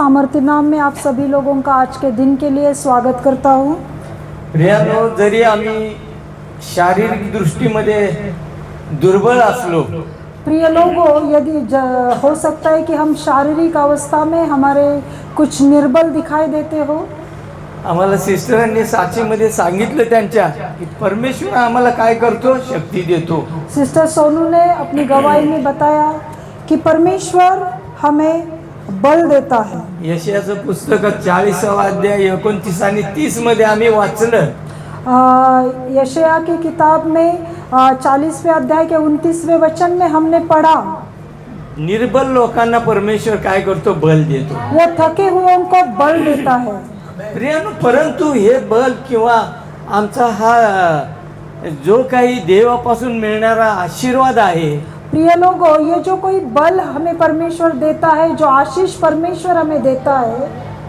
सामर्थ्य नाम में आप सभी लोगों का आज के दिन के लिए स्वागत करता हूँ। प्रियानो, जरी आम्ही शारीरिक दृष्टीमध्ये दुर्बल असलो, प्रिय लोगों, यदि हो सकता है कि हम शारीरिक अवस्था में हमारे कुछ निर्बल दिखाई देते हो, आम्हाला सिस्टरांनी साक्षीमध्ये सांगितलं त्यांच्या की परमेश्वर आम्हाला काय करतो, शक्ती देतो. सिस्टर सोनू ने अपनी गवाही में बताया कि परमेश्वर हमें बल देता है। यशायाचं पुस्तक 40वा अध्याय 29 आणि 30 मध्ये आम्ही वाचलं. यशाया की किताब में 40वें अध्याय के 29वें वचन में हमने पढ़ा, निर्बल लोकांना परमेश्वर काय करतो, बल देतो. वो थके हुओं को बल देता है। प्रियानो, परंतु हे बल किंवा आमचा हा जो काही देवापासून मिळणारा आशीर्वाद आहे, प्रिय लोगों, ये जो कोई बल हमें परमेश्वर देता है, जो आशीष परमेश्वर हमें देता है,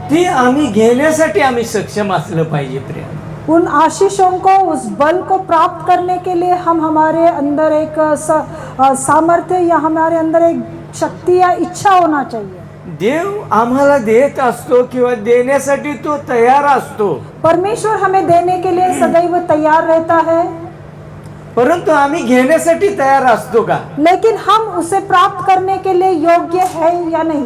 ती आम्ही घेण्यासाठी आम्ही सक्षम असलं पाहिजे. प्रिया, उन आशीषों को, उस बल को प्राप्त करने के लिए हम हमारे अंदर एक सामर्थ्य या हमारे अंदर एक शक्ति या इच्छा होना चाहिए। देव आम्हाला देत असतो किंवा देण्यासाठी तो तयार असतो, परमेश्वर हमें देने के लिए सदैव तैयार रहता है, परंतु आम्ही घेण्यासाठी तयार असतो का? लेकिन हम उसे प्राप्त करने के लिए योग्य है या नहीं।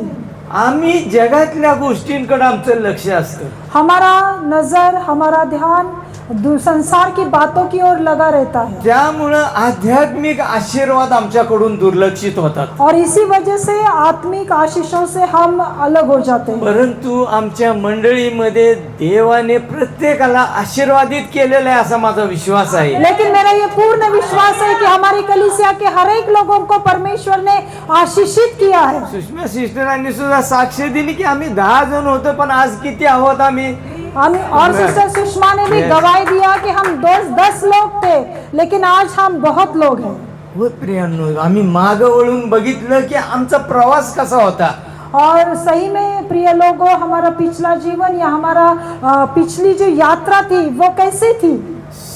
आम्ही जगातल्या गोष्टींकडे आमचं लक्ष असतं. हमारा नजर, हमारा ध्यान संसार की बातों की ओर लगा रहता है, त्यामुळं आध्यात्मिक आशीर्वाद आमच्याकडून दुर्लक्षित होतात. और इसी वजह से आत्मिक आशीषों से हम अलग हो जाते हैं। परंतु आमच्या मंडळीमध्ये देवाने प्रत्येकाला आशीर्वादित केलेलं आहे असा माझा विश्वास आहे. लेकिन मेरा ये पूर्ण विश्वास है कि हमारी कलीसिया के हर एक लोगों को परमेश्वर ने आशीषित किया है। सुषमा सिस्टरांनी सुद्धा साक्ष दिली की आम्ही 10 जण होतो, पण आज किती आहोत आम्ही? और सिस्टर सुषमा ने भी गवाही दिया कि हम 10 लोग थे, लेकिन आज हम बहुत लोग हैं। हो प्रियांनो, आम्ही माग वळून बघितलं की आमचा प्रवास कसा होता. और सही में प्रिय लोगों, हमारा पिछला जीवन या हमारा पिछली जो यात्रा थी वो कैसी थी।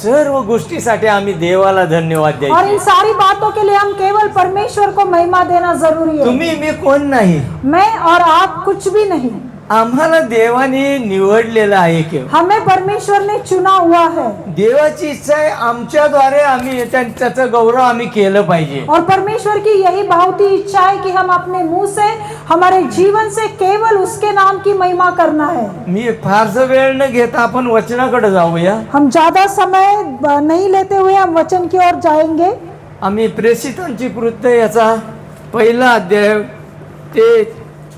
सर्व गोष्टीसाठी आम्ही देवाला धन्यवाद और द्यायचे. इन सारी बातों के लिए हम केवल परमेश्वर को महिमा देना जरूरी है। तुम्ही मी कोण नाही, मैं और आप कुछ भी नहीं, आम्हाला देवाने निवडलेलं आहे. केवळ हमें परमेश्वर ने चुना हुआ है, देवाची इच्छा आहे आमच्याद्वारे आम्ही त्याचा गौरव आम्ही केलं पाहिजे. और परमेश्वर की यही बहुत ही इच्छा है कि हम अपने मुंह से, हमारे जीवन से केवल उसके नाम की महिमा करना है। मी फारसा वेळ न घेता आपण वचनाकडे जाऊया. हम ज्यादा समय नहीं लेते हुए हम वचन की ओर जाएंगे। आम्ही प्रेषितांची कृत्य याचा 1 अध्याय ते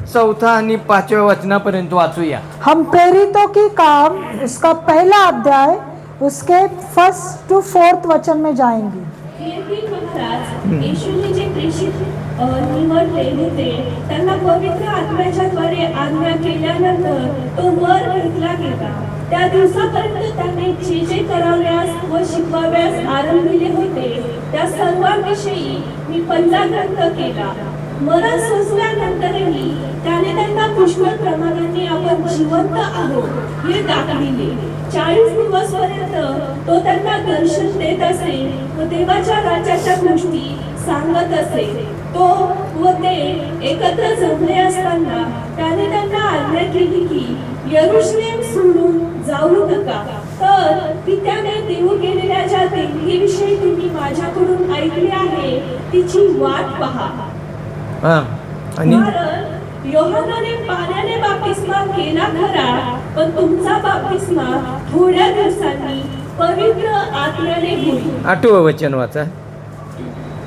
4 आणि 5 वचनापर्यंत वाचूया. हम प्रेरितों की काम उसका 1 अध्याय उसके 1 to 4 वचन में जाएंगे। महाराज येशूने जे प्रेषित निवडले होते त्यांना पवित्र आत्म्याच्या द्वारे आज्ञा केल्यानंतर तो वर घेतला गेला. त्या दिवसापर्यंत त्याने जे करावयास व शिकवाव्यास आरंभिले होते त्या सर्वांविषयी मी पहिला ग्रंथ केला. मरण सोसल्यानंतरही त्याने त्यांना पुष्कळ प्रमाणाने आपण जिवंत आहोत हे दाखविले. 40 दिवसपर्यंत तो त्यांना दर्शन देत असे व देवाच्या राज्याच्या गोष्टी सांगत असे. तो व ते एकत्र जमले असताना त्याने त्यांना आज्ञा केली की यरूशलेम सोडून जाऊ नका, तर ती त्याने देऊ गेलेल्या ज्या देणगीविषयी तुम्ही माझ्याकडून ऐकले आहे तिची वाट पहा. आणि योहानाने पाण्याने बाप्तिस्मा केला खरा, पण तुमचा बाप्तिस्मा थोड्या दिवसांनी पवित्र आत्म्याने होईल. 8वं वचन वाचा.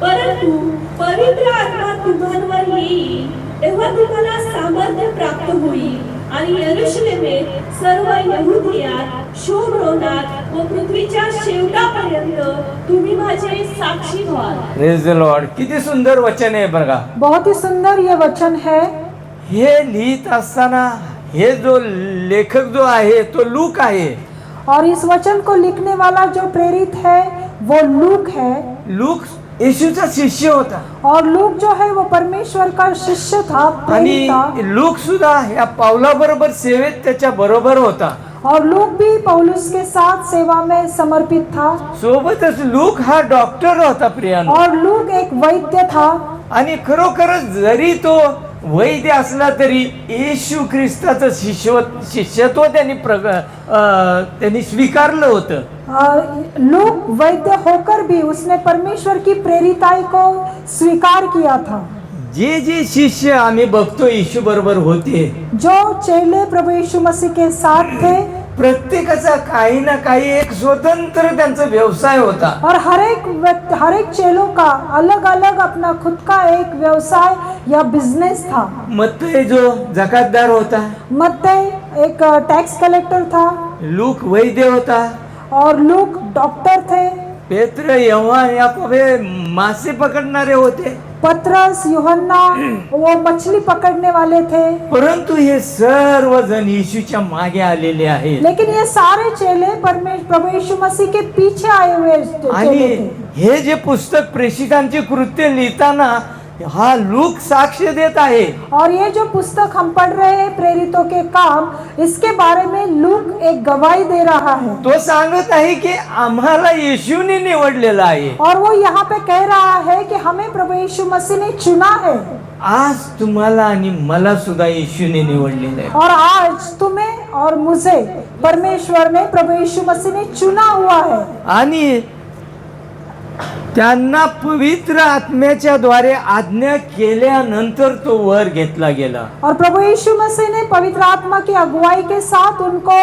परंतु पवित्र आत्मा तुम्हांवर येईल तेव्हा तुम्हाला सामर्थ्य प्राप्त होईल आणि यरूशलेमेत, सर्व यहुदियात, शोम्रोनात व पृथ्वीच्या शेवटापर्यंत तुम्ही माझे साक्षी व्हाल. Praise the Lord. किती सुंदर वचन आहे बघा. बहुत ही सुंदर ये वचन है। हे लिहित असताना हे जो लेखक जो आहे तो लूक आहे. और इस वचन को लिखने वाला जो प्रेरित है वो लूक है। लूक येशूचा शिष्य होता और लूक जो है वो परमेश्वर का शिष्य था, प्रेरित था। आणि लूक सुद्धा या पावला बरोबर सेवेत त्याच्या बरोबर होता. और लूक भी पौलुस के साथ सेवा में समर्पित था। सोबतच लूक हा डॉक्टर होता प्रियानो. और लूक एक वैद्य था। आणि खरोखरच जरी तो वैद्य असला तरी येशू ख्रिस्ताचं शिष्यत्व त्यांनी स्वीकारलं होतं. लूक वैद्य होकर भी उसने परमेश्वर की प्रेरिताई को स्वीकार किया था. जे जे शिष्य आम्ही बघतो येशू बरोबर होते, जो चेले प्रभु यीशु मसीह के साथ थे, प्रत्येकाचा काही ना काही एक स्वतंत्र त्यांचा व्यवसाय होता. और हर एक चेलों का अलग अलग अपना खुद का एक व्यवसाय या बिजनेस था. मत्तई जो जकातदार होता, मत्तई एक टैक्स कलेक्टर था, लूक वैद्य होता, और लूक डॉक्टर थे, पेत्र यहोवा याकोब हे मासे पकडणारे होते. पतरस यूहन्ना वो मछली पकड़ने वाले थे. परंतु हे सर्वजण येशूच्या मागे आलेले आहेत. लेकिन ये सारे चेले प्रभु यीशु मसीह के पीछे आए हुए आणि चेले थे. हे जे पुस्तक प्रेषितांची कृत्य लिहिताना हा लूक साक्ष देत आहे. और ये जो पुस्तक हम पढ़ रहे हैं प्रेरितों के काम, इसके बारे में लूक एक गवाही दे रहा है. तो सांगत आहे की आम्हाला येशूने निवडलेलं आहे. और वो यहाँ पे कह रहा है कि हमें प्रभु यीशु मसीह ने चुना है. आज तुम्हाला आणि मला सुद्धा येशूने निवडलेलं आहे. और आज तुम्हें और मुझे परमेश्वर ने प्रभु यीशु मसीह ने चुना हुआ है. आणि त्यांना पवित्र आत्म्याच्या द्वारे आज्ञा केल्यानंतर तो वर घेतला गेला. और प्रभु यीशु मसीह ने पवित्र आत्मा की अगुवाई के साथ उनको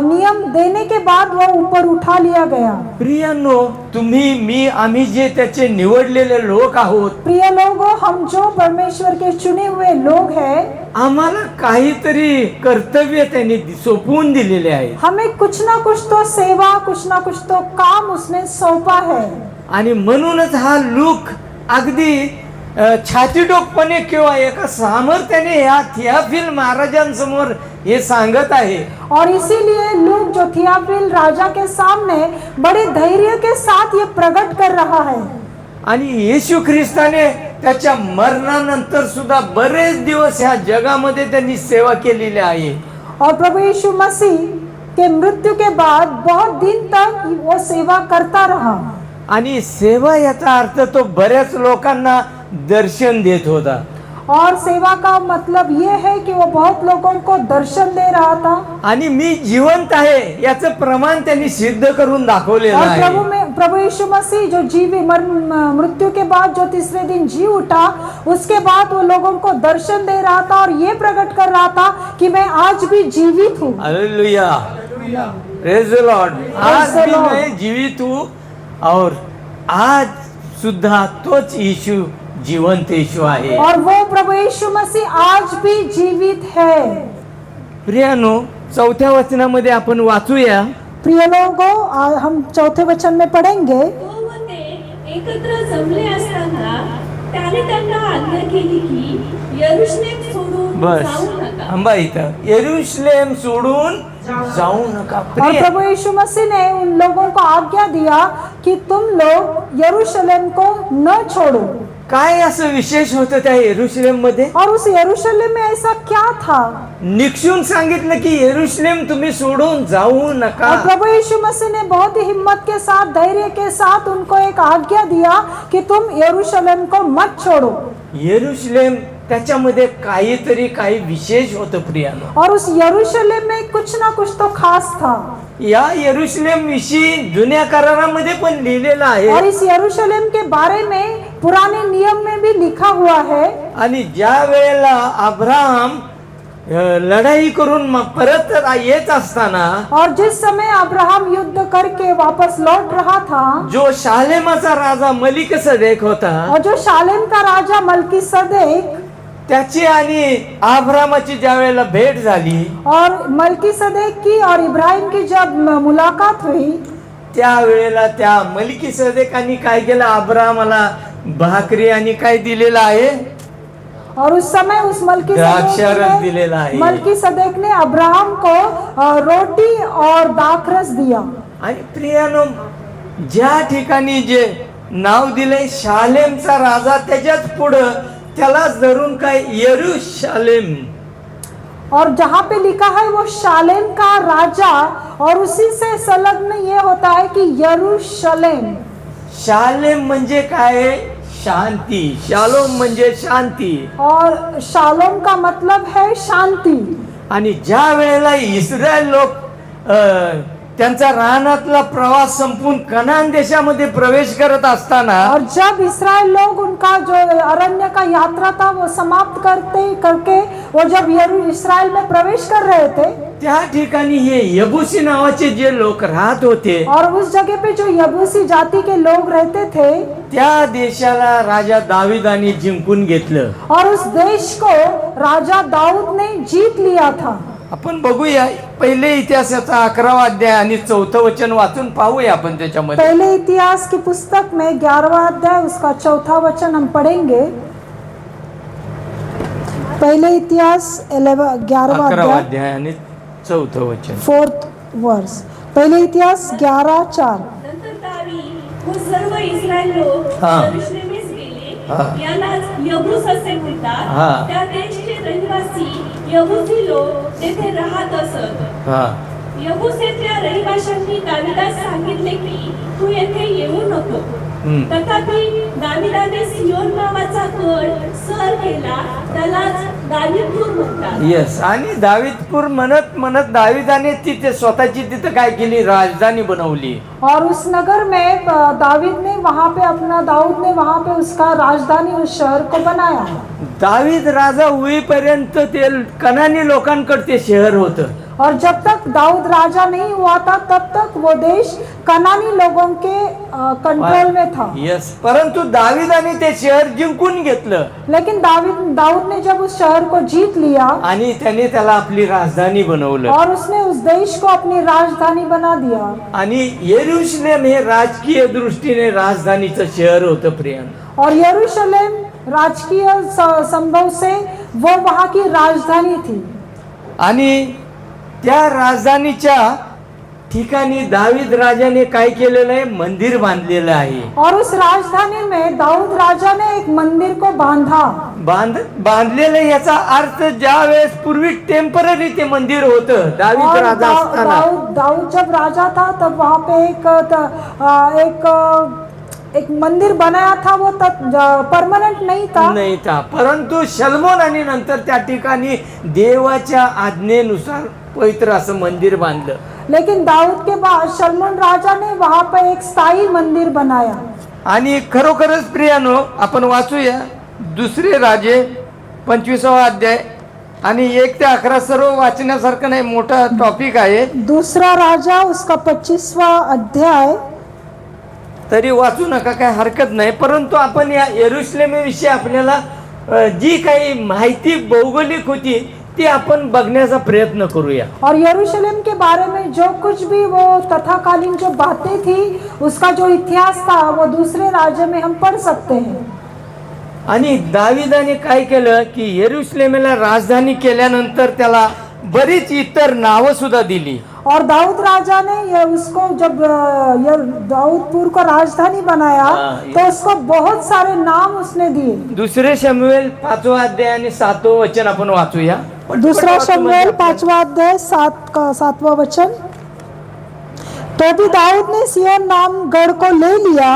नियम देने के बाद वो ऊपर उठा लिया गया. प्रियांनो, तुम्ही मी आम्ही जे त्याचे निवडलेले लोक आहोत, प्रिय लोगों, हम जो परमेश्वर के चुने हुए लोग हैं, आम्हाला काहीतरी कर्तव्य त्यांनी सोपवून दिलेले आहे. हमें कुछ ना कुछ तो सेवा, कुछ ना कुछ तो काम उसने सौंपा है. आणि म्हणूनच हा लूक अगदी छातीडोकपणे किंवा एका सामर्थ्याने या थियाफिल महाराजांसमोर हे सांगत आहे. और इसीलिए लूक जो थियाफिल राजा के सामने बड़े धैर्य के साथ ये प्रकट कर रहा है. आणि येशू ख्रिस्ताने त्याच्या मरणानंतर सुद्धा बरेच दिवस ह्या जगामध्ये त्यांनी सेवा केलेली आहे. और प्रभु यीशु मसीह के मृत्यु के बाद बहुत दिन तक वो सेवा करता रहा. आणि सेवा याचा अर्थ तो बऱ्याच लोकांना दर्शन देत होता. और सेवा का मतलब ये है कि वो बहुत लोगों को दर्शन दे रहा था. आणि मी जिवंत आहे याचं प्रमाण त्यांनी सिद्ध करून दाखवलेलं और आहे. प्रभु यीशु मसीह जो मृत्यु के बाद जो तीसरे दिन जी उठा, उसके बाद वो लोगों को दर्शन दे रहा था और ये प्रकट कर रहा था कि मैं आज भी जीवित हूँ. Hallelujah, praise the Lord. आज भी मैं जीवित हूँ और आज सुद्धा तोच यीशु जिवंत यीशु आहे. और वो प्रभु यीशु मसीह आज भी जीवित है. प्रियानो, चौथ्या वचनामध्ये आपण वाचूया. प्रिय लोगों, हम चौथे वचन में पढ़ेंगे. तो व ते एकत्र जमले असताना त्याने त्यांना आज्ञा केली की यरूशलेम सोडून बस जाऊ नका. थांबा इथं. यरूशलेम सोडून जाऊ नका. और प्रभु यीशु मसीह ने उन लोगों को आज्ञा दिया कि तुम लोग यरूशलेम को न छोड़ो. काय असं विशेष होतं त्या यरूशलेम मध्ये? और उस यरूशलेम में ऐसा क्या था? निक्षून सांगितलं की यरूशलेम तुम्ही सोडून जाऊ नका. और प्रभु यीशु मसीह ने बहुत ही हिम्मत के साथ, धैर्य के साथ उनको एक आज्ञा दिया कि तुम यरूशलेम को मत छोड़ो. यरूशलेम त्याच्यामध्ये काही विशेष होतं प्रियानो. और उस यरूशलेम में कुछ ना कुछ तो खास था. या यरूशलेम विषयी जुन्या करारामध्ये पण लिहिलेलं आहे. और इस यरूशलेम के बारे में पुराने नियम में भी लिखा हुआ है. आणि ज्या वेळेला अब्राहम लढाई करून परत येत असताना, और जिस समय अब्राहम युद्ध करके वापस लौट रहा था, जो शालेमाचा राजा मलिकसदेक होता, और जो शालेम का राजा मलकीसदेक, त्याची आणि अब्राहमाची ज्या वेळेला भेट झाली, और मलकीसदेक की और इब्राहिम की जब मुलाकात हुई, त्या वेळेला त्या मलकीसदेकांनी काय केलं? अब्राहमाला भाकरी आणि काय दिलेलं आहे? और उस समय उस द्राक्षारस दिलेला आहे. मलकीसदेक ने अब्राहम को रोटी और दाखरस दिया. आणि प्रियानो, ज्या ठिकाणी जे नाव दिले शालेमचा राजा, त्याच्याच पुढं त्याला धरून काय यरूशलेम, और जहाँ पे लिखा है वो शालेम का राजा, और उसी से संलग्न ये होता है कि यरूशलेम. शालेम म्हणजे काय? शांती. शालोम म्हणजे शांती. और शालोम का मतलब है शांति. आणि ज्या वेळेला इस्रायल लोक त्यांचा रानातला प्रवास संपून कनान देशामध्ये प्रवेश करत असताना और जब इस्राएल लोग उनका जो अरण्य का यात्रा था वो समाप्त करके वो जब इस्राएल में प्रवेश कर रहे थे, त्या ठिकाणी हे यबुसी नावाचे जे लोक राहत होते, और उस जगह पे जो यबूसी जाति के लोग रहते थे, त्या देशाला राजा दाविदाने जिंकून घेतलं. और उस देश को राजा दाऊद ने जीत लिया था. आपण बघूया पहिले इतिहासाचा 11वा अध्याय आणि 4थं वचन वाचून पाहूया आपण त्याच्यामध्ये. पहले इतिहास की पुस्तक में 11वां अध्याय उसका 4था वचन हम पढ़ेंगे. पहले इतिहास 11वां 11वा अध्याय अध्याय आणि 4थं वचन. 4th वर्स. पहले इतिहास 11:4. नंतर दावीद व सर्व इस्रायल लोक हा. यरूशलेमेस गेले. हा. यालाच यबूस असे हा. म्हणतात. त्या देशचे रहिवासी यबूसी लोक तेथे राहत असत. हा यबूस येथील रहिवाशांनी दाविदास सांगितले की तू येथे येऊ नको. तथापि दाविदाने सियोन नावाचा गड सर केला, त्यालाच दावीदपूर म्हणतात. येस. आणि दाविदपूर म्हणत म्हणत दाविदाने तिथे स्वतःची तिथं काय केली, राजधानी बनवली. और उस नगर में दाऊद ने वहां पे उसका राजधानी उस शहर को बनाया. दावीद राजा होईपर्यंत ते कनानी लोकांकडे ते शहर होतं. और जब तक दाऊद राजा नहीं हुआ था तब तक वो देश कनानी लोगों के कंट्रोल में था. यस. परंतु दाविदाने ते शहर जिंकून घेतलं लेकिन दाऊद ने जब उस शहर को जीत लिया आणि त्याने त्याला आपली राजधानी बनवलं. और उसने उस देश को अपनी राजधानी बना दिया. आणि यरूशलेम हे राजकीय दृष्टीने राजधानीचं शहर होतं प्रियन. और यरूशलेम राजकीय संभव से वो वहां की राजधानी थी. आणि त्या राजधानीच्या ठिकाणी दावीद राजाने काय केलेलं आहे, मंदिर बांधलेलं आहे. और उस राजधानी में दाऊद राजा ने एक मंदिर को बांधलेलं याचा अर्थ ज्या वेळेस पूर्वी टेम्पररी ते मंदिर होतं दावीद और राजा असताना. दाऊद जब राजा था तब वहां पे एक मंदिर बनाया था. वो तब परमानेंट नहीं था. परंतु शलमोन आणि नंतर त्या ठिकाणी देवाच्या आज्ञेनुसार पवित्र असं मंदिर बांधलं. लेकिन दाऊद के बाद शलमोन राजा ने वहां पर एक स्थायी मंदिर बनाया. आणि खरोखरच प्रियानो आपण वाचूया दुसरे राजे 25वा अध्याय आणि 1 ते 11 सर्व वाचण्यासारखं नाही, मोठा टॉपिक आहे. दूसरा राजा उसका 25वां अध्याय. तरी वाचू नका, काय हरकत नाही. परंतु आपण या यरूशलेमेविषयी आपल्याला जी काही माहिती भौगोलिक होती ती आपण बघण्याचा प्रयत्न करूया. और यरूशलेम के बारे में जो कुछ भी वो तथाकालीन जो बातें थी उसका जो इतिहास था वो दूसरे राज्य में हम पढ़ सकते हैं. आणि दाविदाने काय केलं की यरूशलेमेला राजधानी केल्यानंतर त्याला बरीच इतर नावं सुद्धा दिली. और दाऊद राजा ने ये उसको जब दाऊदपुर को राजधानी बनाया तो उसको बहुत सारे नाम उसने दिए. दुसरे शमूएल 5वा अध्याय आणि 7वं वचन आपण वाचूया. दूसरा शमूएल 5वां अध्याय 7वां वचन. तो भी दाऊद ने सिय्योन नाम गढ़ को ले लिया,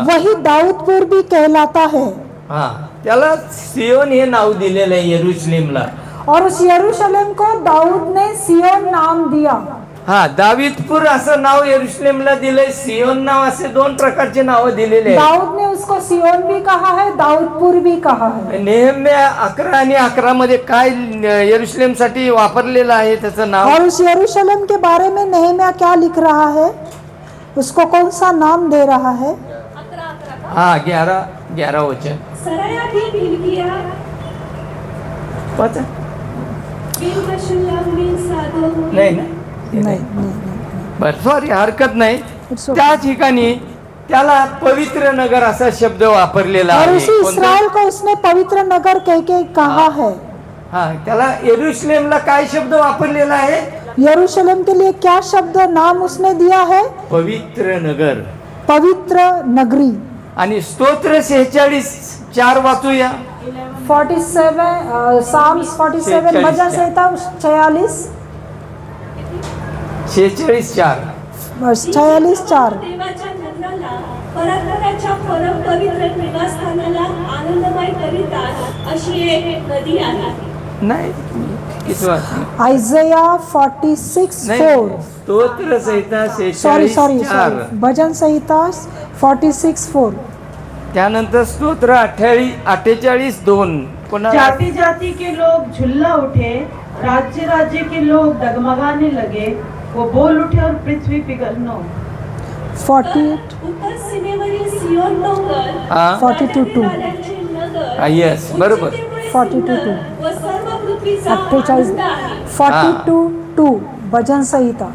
वही दाऊदपुर भी कहलाता है. हा, त्याला सियोन हे नाव दिलेलं आहे यरूशलेमला. और उस यरूशलेम को दाऊद ने सिय्योन नाम दिया. हा, दावीदपूर असं नाव यरूशलेमला दिलंय. सियोन नाव असे 2 प्रकारचे नाव दिलेले आहेत. दाऊद ने उसको सिय्योन भी कहा है, दाऊदपुर भी कहा है. नेहम्या 11 आणि 11 मध्ये काय यरूशलेम साठी वापरलेलं आहे त्याचं नाव. और उस यरूशलेम के बारे में नेहम्या क्या लिख रहा है, उसको कौन सा नाम दे रहा है. 11 हा, 11 वचन सराया भी बिलकिया वाचा. बिन मशल्लाम बिन सादो. नाही बर, सॉरी, हरकत नाही. It's okay. त्या ठिकाणी त्याला पवित्र नगर असा शब्द वापरलेला और आहे. उसी इस्राएल को उसने पवित्र नगर कह के कहा है. हा, त्याला यरूशलेमला काय शब्द वापरलेला आहे, यरूशलेम के लिए क्या शब्द नाम उसने दिया है, पवित्र नगर. पवित्र नगरी. आणि स्तोत्र 46:4 वाचूया. 47 साम्स 47 भजन संहिता 46 46:4. वर्ष 46:4. देवाच्या नगराला, परात्पराच्या परम पवित्र निवासस्थानाला मिळतात अशी एक नदी आहे. नाही किती वाजता? आयझया 46 नाही 4. स्तोत्र संहिता सॉरी 46 सॉरी 4. सॉरी भजन संहिता 46 4. त्यानंतर स्तोत्र 48 2. पुन्हा जाति जाति के लोग झुल्ला उठे, राज्य राज्य के लोग डगमगाने लगे, वो बोल उठे और पृथ्वी पिघलनो. 48 उत्तर सीमेवरील सियोन डोंगर, हा 42 राजांचे नगर, हा, yes, बरोबर. उंचीतेमुळे 42 सुंदर व सर्व पृथ्वीचा 48 आनंद आहे. 42 2 भजन संहिता.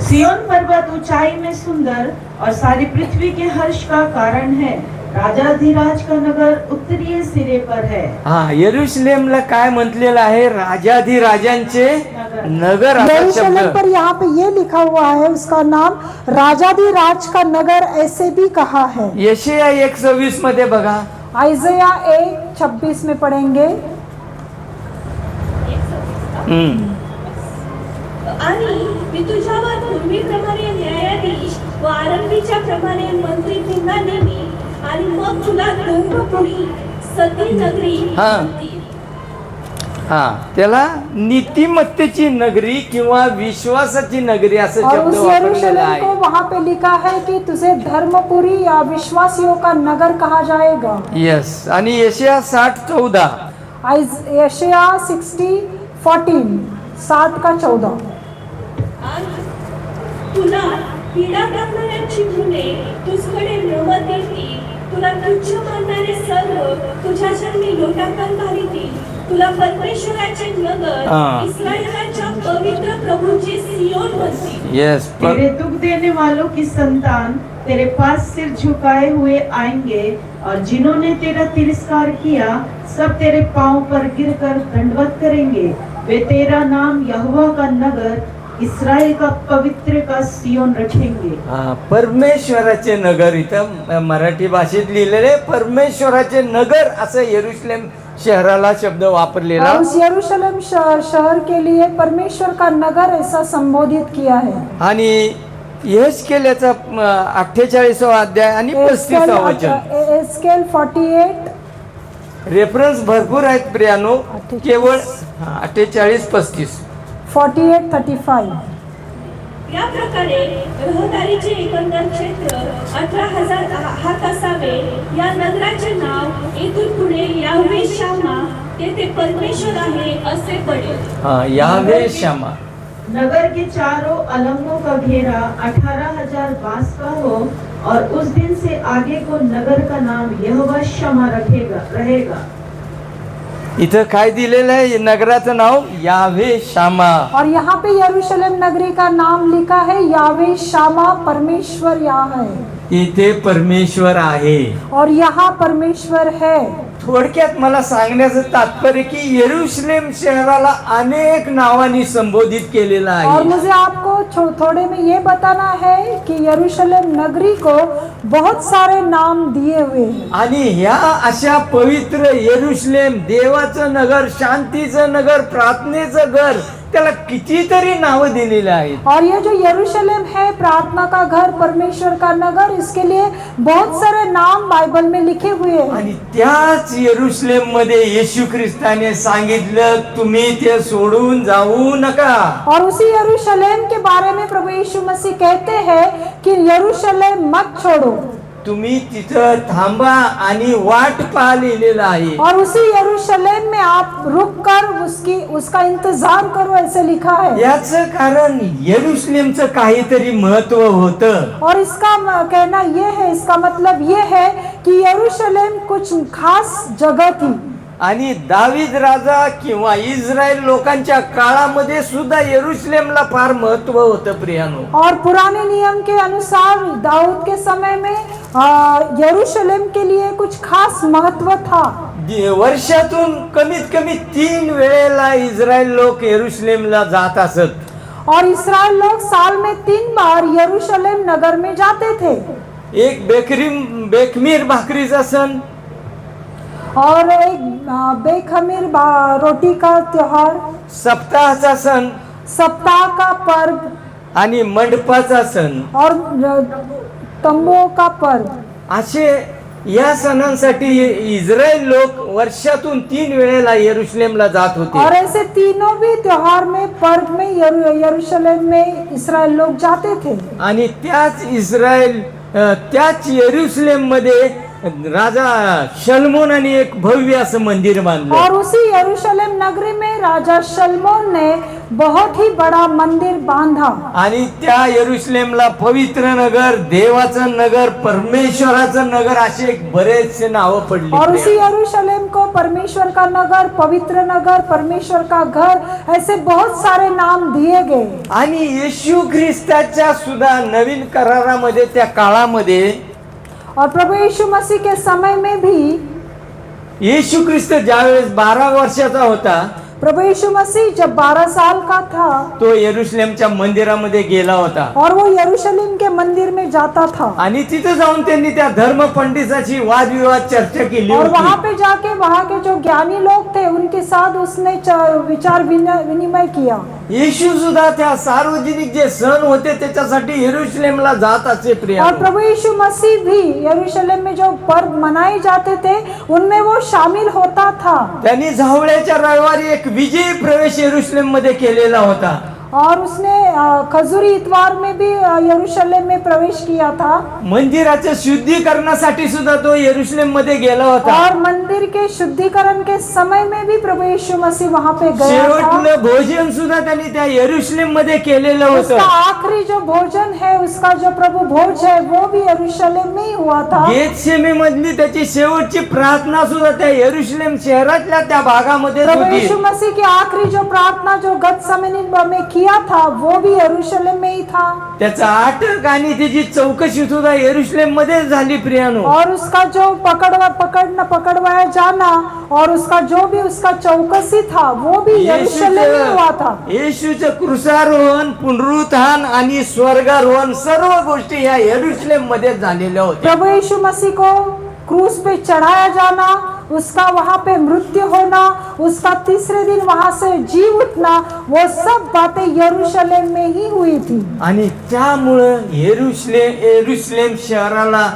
सियोन पर्वत ऊंचाई में सुंदर और सारी पृथ्वी के हर्ष का कारण है. राजाधिराज का नगर उत्तरीय सिरे पर है. हा यरूशलेमला काय म्हटलेलं आहे? राजाधिराजांचे नगर असा यरूशलेम शब्द. पर यहाँ पे ये लिखा हुआ है, उसका नाम राजाधिराज का नगर ऐसे भी कहा है. यशाया 1:26 मध्ये बघा. आइजया 1:26 में पढ़ेंगे. हम्म. आणि मी तुझ्यावर पूर्वीप्रमाणे न्यायाधीश व आरंभीच्या प्रमाणे मंत्री पुन्हा नेमी आणि मग तुला डोंगरपुरी सती नगरी हा. म्हणतील. हा त्याला नीतिमत्तेची नगरी किंवा विश्वासाची नगरी असं और शब्द उस वापरलेला यरूशलेम को आहे. वहाँ पे लिखा है कि तुझे धर्मपुरी या विश्वासियों का नगर कहा जाएगा. यस. आणि यशाया 60:14. यशाया 60:14 7 का 14. आणि तुला पीडा करणाऱ्यांची मुले तुझकडे नमत येतील, तुला तुच्छ मानणारे सर्व तुझ्या जन्मी लोटांकन घालीतील. तुला परमेश्वराचे नगर, हा. इस्रायलाच्या पवित्र प्रभूचे सियोन म्हणतील. यस. तेरे दुख देने वालों की संतान तेरे पास सिर झुकाए हुए आएंगे, और जिन्होंने तेरा तिरस्कार किया सब तेरे पांव पर गिरकर दंडवत करेंगे. वे तेरा नाम यहोवा का नगर, इस्राएल का पवित्र का सियोन रखेंगे. हा परमेश्वराचे नगर. इथं मराठी भाषेत लिहिलेले परमेश्वराचे नगर असं यरूशलेम शहराला शब्द वापरलेला. और उस यरूशलेम शहर के लिए परमेश्वर का नगर ऐसा संबोधित किया है. आणि यश केल्याचा 48वा अध्याय आणि 35वा वचन. एस्केल 48 रेफरन्स भरपूर आहेत प्रियानो. केवळ 48-35. 48-35. या प्रकारे रहदारीचे एकंदर क्षेत्र 18,000 हात असावे. या नगराचे नाव येथून पुढे यावे शामा, तेथे परमेश्वर आहे असे पडेल. हा यावे क्षमा. नगर के चारों अलंगों का घेरा 18,000 बांस का हो, और उस दिन से आगे को नगर का नाम यहोवा शमा रहेगा. इथं काय दिलेलं आहे? नगराचं नाव यावे शामा. और यहाँ पे यरूशलेम नगरी का नाम लिखा है यावे शामा, परमेश्वर यहाँ है. इथे परमेश्वर आहे. और यहाँ परमेश्वर है. थोडक्यात मला सांगण्याचं तात्पर्य की यरूशलेम शहराला अनेक नावांनी संबोधित केलेलं और आहे. मुझे आपको थोड़े में ये बताना है कि यरूशलेम नगरी को बहुत सारे नाम दिए हुए हैं. आणि ह्या अशा पवित्र यरूशलेम, देवाचं नगर, शांतीचं नगर, प्रार्थनेचं घर, त्याला कितीतरी नावं दिलेली आहेत. और ये जो यरूशलेम है, प्रार्थना का घर, परमेश्वर का नगर, इसके लिए बहुत सारे नाम बाइबल में लिखे हुए हैं. आणि त्याच यरूशलेम मध्ये येशू ख्रिस्ताने सांगितलं तुम्ही ते सोडून जाऊ नका. और उसी यरूशलेम के बारे में प्रभु यीशु मसीह कहते हैं कि यरूशलेम मत छोड़ो. तुम्ही तिथं थांबा आणि वाट पहा लिहिलेलं आहे. और उसी यरूशलेम में आप रुक कर उसका इंतजार करो ऐसे लिखा है. याचं कारण यरूशलेमचं काहीतरी महत्व होतं. और इसका कहना ये है, इसका मतलब ये है कि यरूशलेम कुछ खास जगह थी. आणि दावीद राजा किंवा इस्रायल लोकांच्या काळामध्ये सुद्धा यरूशलेमला फार महत्व होतं प्रियानो. और पुराने नियम के अनुसार दाऊद के समय में यरूशलेम के लिए कुछ खास महत्व था. वर्षातून कमीत कमी 3 वेळेला इस्रायल लोक यरूशलेमला जात असत. और इस्राएल लोग साल में 3 बार यरूशलेम नगर में जाते थे. एक बेखमीर भाकरीचा सण, और एक बेखमीर रोटी का त्योहार, सप्ताहाचा सण सप्ताह का पर्व, आणि मंडपाचा सण, और तंबुओं का पर्व. असे या सणांसाठी इस्रायल लोक वर्षातून 3 वेळेला यरुशलेमला जात और होते ऐसे तीनों भी त्योहार में पर्व में यरूशलेम में इसराइल लोग जाते थे। आणि त्याच यरुशलेम मध्ये राजा शलमोनाने एक भव्य असं मंदिर बांधलं और उसी यरूशलेम नगरी में राजा शलमोन ने बहुत ही बड़ा मंदिर बांधा आणि त्या यरुशलेमला पवित्र नगर, देवाचं नगर, परमेश्वराचं नगर असे एक बरेचसे नावं पडली और उसी यरूशलेम को परमेश्वर का नगर, पवित्र नगर, परमेश्वर का घर, ऐसे बहुत सारे नाम दिए गए। आणि येशू ख्रिस्ताच्या सुद्धा नवीन करारामध्ये त्या काळामध्ये और प्रभु यीशु मसीह के समय में भी येशू ख्रिस्त ज्यावेळेस 12 वर्षाचा होता प्रभु यीशु मसीह जब 12 साल का था तो यरुशलेमच्या मंदिरामध्ये गेला होता और वो यरूशलेम के मंदिर में जाता था आणि तिथे जाऊन त्यांनी त्या धर्म पंडिताची वादविवाद चर्चा केली और वहां होती पे जाके वहां के जो ज्ञानी लोग थे उनके साथ उसने विचार विनिमय किया। येशू सुद्धा त्या सार्वजनिक जे सण होते त्याच्यासाठी यरुशलेमला जात असे प्रिय और प्रभु यीशु मसीह भी यरूशलेम में जो पर्व मनाए जाते थे उनमें वो शामिल होता था। त्यांनी झावळ्याच्या रविवारी एक विजयी प्रवेश यरुशलेम मध्ये केलेला होता और उसने खजूरी इतवार में भी यरूशलेम में प्रवेश किया था मंदिराच्या शुद्धीकरणासाठी सुद्धा तो यरुशलेम मध्ये गेला होता और मंदिर के शुद्धिकरण के समय में भी प्रभु यीशु मसीह वहां पे गया था। शेवटलं भोजन सुद्धा त्यांनी त्या यरुशलेम मध्ये केलेलं उसका होतं आखिरी जो भोजन है, उसका जो प्रभु भोज है, वो भी यरूशलेम में ही हुआ था। गेतसेमे मधली त्याची शेवटची प्रार्थना सुद्धा त्या यरुशलेम शहरातल्या त्या भागामध्ये प्रभु होती यीशु मसीह की आखिरी जो प्रार्थना जो गतसमनी में किया था वो भी यरूशलेम में ही था। त्याचा अटक आणि त्याची चौकशी सुद्धा यरुशलेम मध्ये झाली प्रियानो और उसका जो पकड़वाया जाना और उसका जो भी उसका चौकसी था वो भी यरूशलेम में हुआ था। येशूचं क्रूसारोहण, पुनरुत्थान आणि स्वर्गारोहण सर्व गोष्टी या यरुशलेम मध्ये झालेल्या होत्या। प्रभु यीशु मसीह को क्रूस पे चढ़ाया जाना, उसका वहां पे मृत्यु होना, उसका तीसरे दिन वहां से जी उठना, वो सब बातें यरूशलेम में ही हुई थी। आणि त्यामुळं यरुशलेम शहराला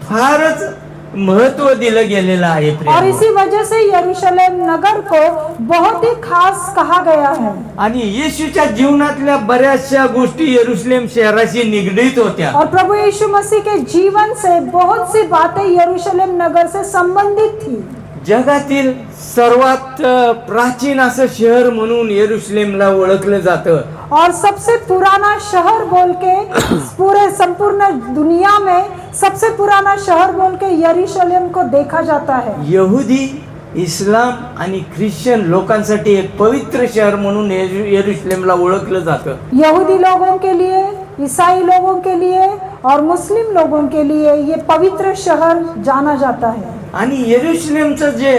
फारच महत्व दिलं गेलेलं आहे और प्रियानो। इसी वजह से यरूशलेम नगर को बहुत ही खास कहा गया है। आणि येशूच्या जीवनातल्या बऱ्याचशा गोष्टी यरुशलेम शहराशी निगडीत होत्या और प्रभु यीशु मसीह के जीवन से बहुत सी बातें यरूशलेम नगर से संबंधित थी। जगातील सर्वात प्राचीन असं शहर म्हणून यरुशलेमला ओळखलं जातं और सबसे पुराना शहर बोल के पूरे संपूर्ण दुनिया में सबसे पुराना शहर बोल के यरूशलेम को देखा जाता है। यहुदी, इस्लाम आणि ख्रिश्चन लोकांसाठी एक पवित्र शहर म्हणून यरुशलेमला ओळखलं जातं। यहूदी लोगों के लिए, ईसाई लोगों के लिए और मुस्लिम लोगों के लिए ये पवित्र शहर जाना जाता है। आणि यरुशलेमचं जे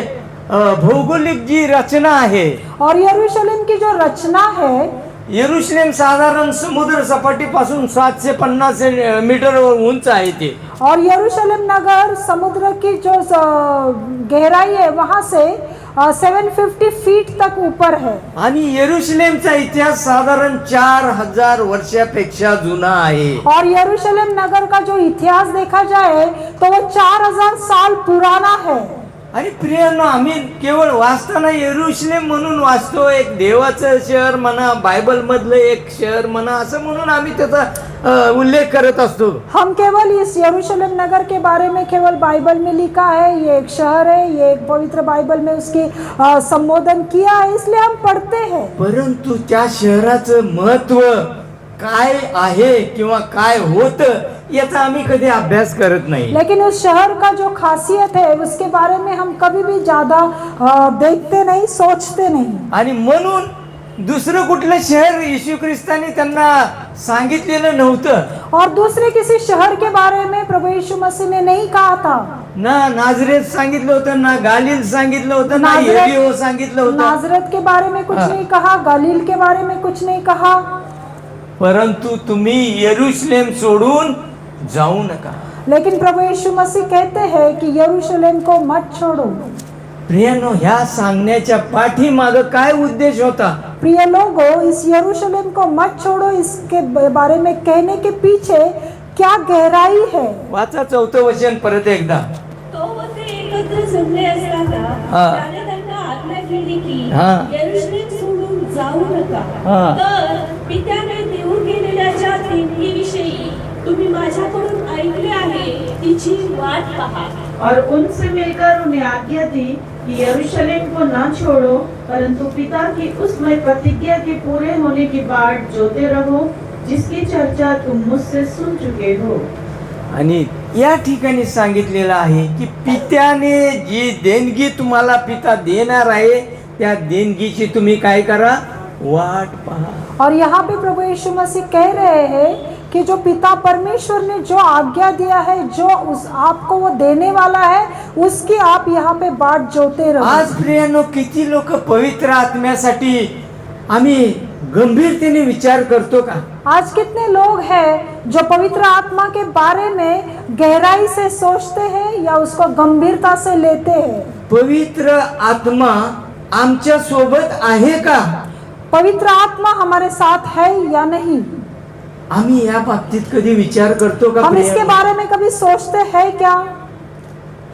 भौगोलिक जी रचना आहे, और यरूशलेम की जो रचना है, यरुशलेम साधारण समुद्र सपाटीपासून 750 मीटर उंच आहे ते और यरूशलेम नगर समुद्र की जो गहराई है वहां से 750 फीट तक ऊपर है। आणि यरुशलेमचा इतिहास साधारण 4000 वर्षापेक्षा जुना आहे। और यरूशलेम नगर का जो इतिहास देखा जाए तो वो 4000 साल पुराना है। आणि प्रियांनो, आम्ही केवळ वाचताना यरुशलेम म्हणून वाचतो, एक देवाचं शहर म्हणा, बायबल मधलं एक शहर म्हणा, असं म्हणून आम्ही त्याचा उल्लेख करत असतो। हम केवल इस यरूशलेम नगर के बारे में केवल बाइबल में लिखा है, ये एक शहर है, ये एक पवित्र बाइबल में उसकी संबोधन किया है, इसलिए हम पढ़ते हैं। परंतु त्या शहराचं महत्व काय आहे किंवा काय होतं याचा आम्ही कधी अभ्यास करत नाही। लेकिन उस शहर का जो खासियत है उसके बारे में हम कभी भी ज्यादा देखते नहीं, सोचते नहीं। आणि म्हणून दुसरं कुठलं शहर येशू ख्रिस्ताने त्यांना सांगितलेलं नव्हतं। और दूसरे किसी शहर के बारे में प्रभु यीशु मसीह ने नहीं कहा था। ना नाजरेत सांगितलं होतं, ना गालिल सांगितलं होतं, ना यरीहो सांगितलं होतं। नाजरत के बारे में कुछ नहीं कहा, गलील के बारे में कुछ नहीं कहा। परंतु तुम्ही यरुशलेम सोडून जाऊ नका। लेकिन प्रभु यीशु मसीह कहते हैं कि यरूशलेम को मत छोड़ो। प्रियानो, ह्या सांगण्याच्या पाठीमागं काय उद्देश होता? प्रिय लोगों, इस यरूशलेम को मत छोड़ो इसके बारे में कहने के पीछे क्या गहराई है? वाचा 4थं वचन परत एकदा। तो पवित्र जमले असताना हा. त्याने त्यांना आज्ञा केली की हा. यरूशलेम सोडून जाऊ नका. हा. तर पित्याने देऊ केलेल्या ज्या देणगीविषयी तुम्ही माझ्याकडून ऐकले आहे तिची वाट पहा. और उनसे मिलकर उन्हें आज्ञा दी कि यरूशलेम को ना छोड़ो, परंतु पिता की उस नई प्रतिज्ञा के पूरे होने की बाट जोते रहो, जिसकी चर्चा तुम मुझसे सुन चुके हो. आणि या ठिकाणी सांगितलेलं आहे की पित्याने जी देणगी तुम्हाला पिता देणार आहे त्या देणगीची तुम्ही काय करा, वाट पहा. और यहाँ पे प्रभु यीशु मसीह कह रहे हैं कि जो पिता परमेश्वर ने जो आज्ञा दिया है, जो उस आपको वो देने वाला है, उसकी आप यहाँ पे बाट जोते रहो. आज प्रियानो, किती लोक पवित्र आत्म्यासाठी आम्ही गंभीरतेने विचार करतो का? आज कितने लोग हैं जो पवित्र आत्मा के बारे में गहराई से सोचते हैं या उसको गंभीरता से लेते हैं? पवित्र आत्मा आमच्या सोबत आहे का? पवित्र आत्मा हमारे साथ है या नहीं? आम्ही या बाबतीत कधी विचार करतो का हम इसके प्रियानो? बारे में कभी सोचते हैं क्या?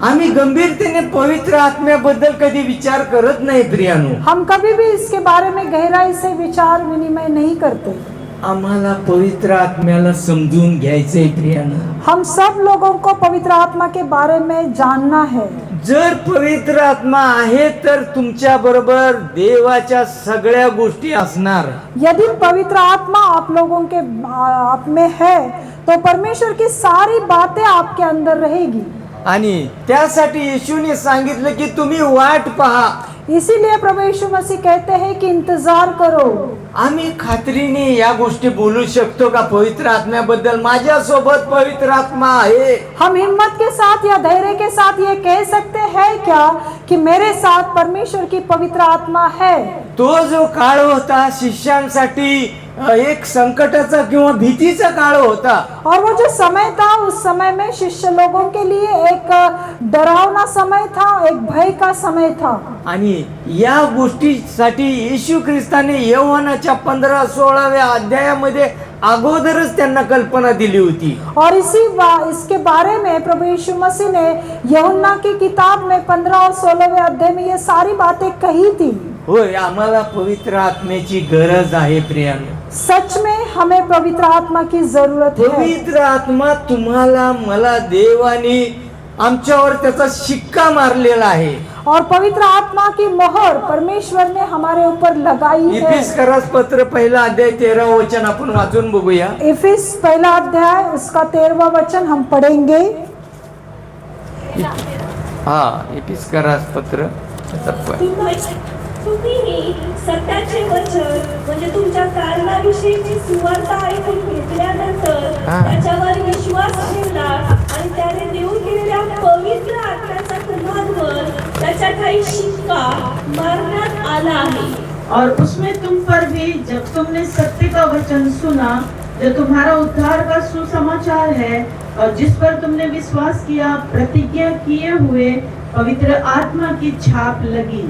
आम्ही गंभीरतेने पवित्र आत्म्याबद्दल कधी विचार करत नाही प्रियानो. हम कभी भी इसके बारे में गहराई से विचार विनिमय नहीं करते. आम्हाला पवित्र आत्म्याला समजून घ्यायचंय प्रियानो. हम सब लोगों को पवित्र आत्मा के बारे में जानना है. जर पवित्र आत्मा आहे तर तुमच्या बरोबर देवाच्या सगळ्या गोष्टी असणार. यदि पवित्र आत्मा आप लोगों के आप में है तो परमेश्वर की सारी बातें आपके अंदर रहेगी. आणि त्यासाठी येशूने सांगितलं की तुम्ही वाट पहा. इसीलिए प्रभु यीशु मसीह कहते हैं कि इंतजार करो. आम्ही खात्रीने या गोष्टी बोलू शकतो का पवित्र आत्म्याबद्दल? माझ्या सोबत पवित्र आत्मा आहे. हम हिम्मत के साथ या धैर्य के साथ ये कह सकते हैं क्या कि मेरे साथ परमेश्वर की पवित्र आत्मा है? तो जो काळ होता शिष्यांसाठी एक संकटाचा किंवा भीतीचा काळ होता. और वो जो समय था उस समय में शिष्य लोगों के लिए एक डरावना समय था, एक भय का समय था. आणि या गोष्टीसाठी येशू ख्रिस्ताने यौहानाच्या 15-16व्या अध्यायामध्ये अगोदरच त्यांना कल्पना दिली होती. और इसके बारे में प्रभु यीशु मसीह ने यूहन्ना की किताब में 15 और 16वें अध्याय में ये सारी बातें कही थी. होय, आम्हाला पवित्र आत्म्याची गरज आहे प्रियानो. सच में हमें पवित्र आत्मा की जरूरत है. पवित्र आत्मा तुम्हाला मला देवाने आमच्यावर त्याचा शिक्का मारलेला आहे. और पवित्र आत्मा की मोहर परमेश्वर ने हमारे ऊपर लगाई है. इफिसकरास पत्र पहिला अध्याय 13 वचन आपण वाचून बघूया. इफिस पहला अध्याय उसका 13वां वचन हम पढ़ेंगे. हा, इफिसकरास पत्र तुम्ही सत्याचे वचन म्हणजे तुमच्या कारणाविषयीची सुवार्ता ऐकून घेतल्यानंतर त्याच्यावर विश्वास ठेवला आणि त्याने देऊ केलेल्या पवित्र आत्म्याचा तुम्हावर त्याच्या काही शिक्का मारण्यात आला आहे. और उसमें तुम पर भी जब तुमने सत्य का वचन सुना, जो तुम्हारा उद्धार का सुसमाचार है, और जिस पर तुमने विश्वास किया, प्रतिज्ञा किए हुए पवित्र आत्मा की छाप लगी.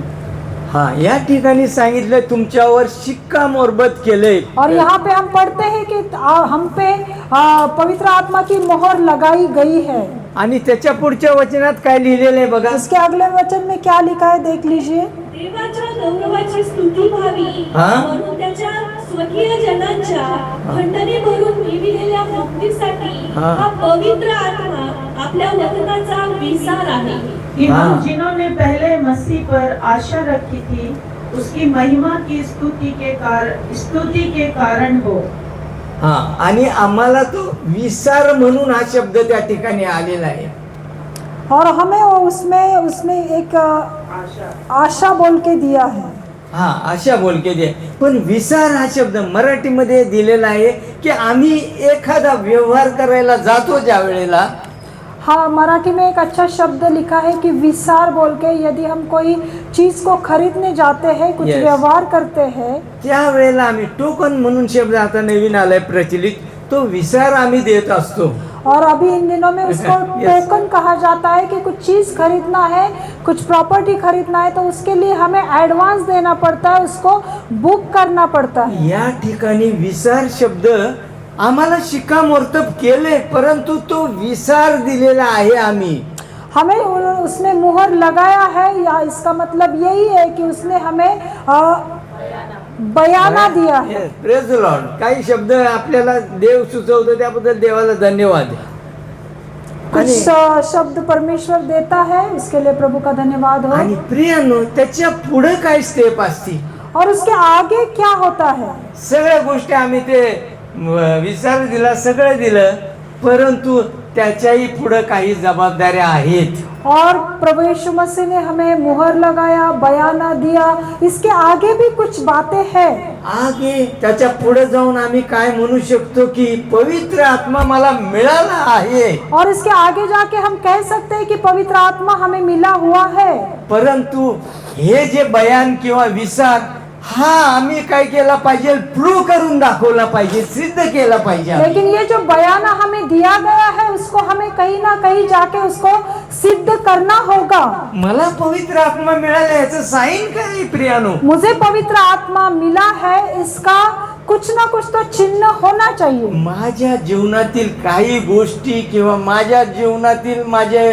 हा, या ठिकाणी सांगितलं तुमच्यावर शिक्का मोरबत केले. और यहाँ पे हम पढ़ते हैं कि हम पे पवित्र आत्मा की मोहर लगाई गई है. आणि त्याच्या पुढच्या वचनात काय लिहिलेलं आहे बघा. इसके अगले वचन में क्या लिखा है देख लीजिए. देवाच्या गौरवाची स्तुती व्हावी म्हणून त्याच्या स्वकीय जनांच्या खंडणी भरून मिळविलेल्या मुक्तीसाठी हा पवित्र आत्मा आपल्या वचनाचा विसार आहे. कि हम जिन्होंने पहले मसीह पर आशा रखी थी, उसकी महिमा की स्तुति के कारण हो. हा, आणि आम्हाला तो विसार म्हणून हा शब्द त्या ठिकाणी आलेला आहे. और हमें वो उसमें एक आशा बोल के दिया है. हा, आशा बोल के दे. पण विसार हा शब्द मराठीमध्ये दिलेला आहे की आम्ही एखादा व्यवहार करायला जातो ज्या वेळेला. हाँ, मराठी में एक अच्छा शब्द लिखा है कि विसार बोल के. यदि हम कोई चीज को खरीदने जाते हैं, कुछ Yes. व्यवहार करते हैं, त्या वेळेला आम्ही टोकन म्हणून शब्द आता नवीन आलाय प्रचलित, तो विसार आम्ही देत असतो. और अभी इन दिनों में उसको Yes. टोकन कहा जाता है कि कुछ चीज खरीदना है, कुछ प्रॉपर्टी खरीदना है तो उसके लिए हमें एडवांस देना पड़ता है, उसको बुक करना पड़ता है. या ठिकाणी विसार शब्द आम्हाला शिक्कामोर्तब केले, परंतु तो विसार दिलेला आहे आम्ही. हमें उसने मुहर लगाया है, या इसका मतलब यही है कि उसने हमें बयाना दिया है। Praise the Lord. काही शब्द आपल्याला देव सुचवतो त्याबद्दल देवाला धन्यवाद. कुछ शब्द परमेश्वर देता है, उसके लिए प्रभु का धन्यवाद हो। आणि प्रियानो, त्याच्या पुढे काय स्टेप असते, और उसके आगे क्या होता है? सगळ्या गोष्टी आम्ही ते विचार दिला, सगळं दिलं, परंतु त्याच्याही पुढे काही जबाबदाऱ्या आहेत. और प्रभु यीशु मसीह ने हमें मुहर लगाया, बयाना दिया, इसके आगे भी कुछ बातें हैं। आगे त्याच्या पुढे जाऊन आम्ही काय म्हणू शकतो की पवित्र आत्मा मला मिळाला आहे. और इसके आगे जाके हम कह सकते हैं कि पवित्र आत्मा हमें मिला हुआ है। परंतु हे जे बयान किंवा विचार हा आम्ही काय केला पाहिजे, प्रूव्ह करून दाखवला पाहिजे, सिद्ध केला पाहिजे. लेकिन ये जो बयाना हमें दिया गया है, उसको हमें कहीं ना कहीं जाके उसको सिद्ध करना होगा। मला पवित्र आत्मा मिळाला याचं साईन काय आहे प्रियानो? मुझे पवित्र आत्मा मिला है, इसका कुछ ना कुछ तो चिन्ह होना चाहिए। माझ्या जीवनातील काही गोष्टी किंवा माझ्या जीवनातील माझे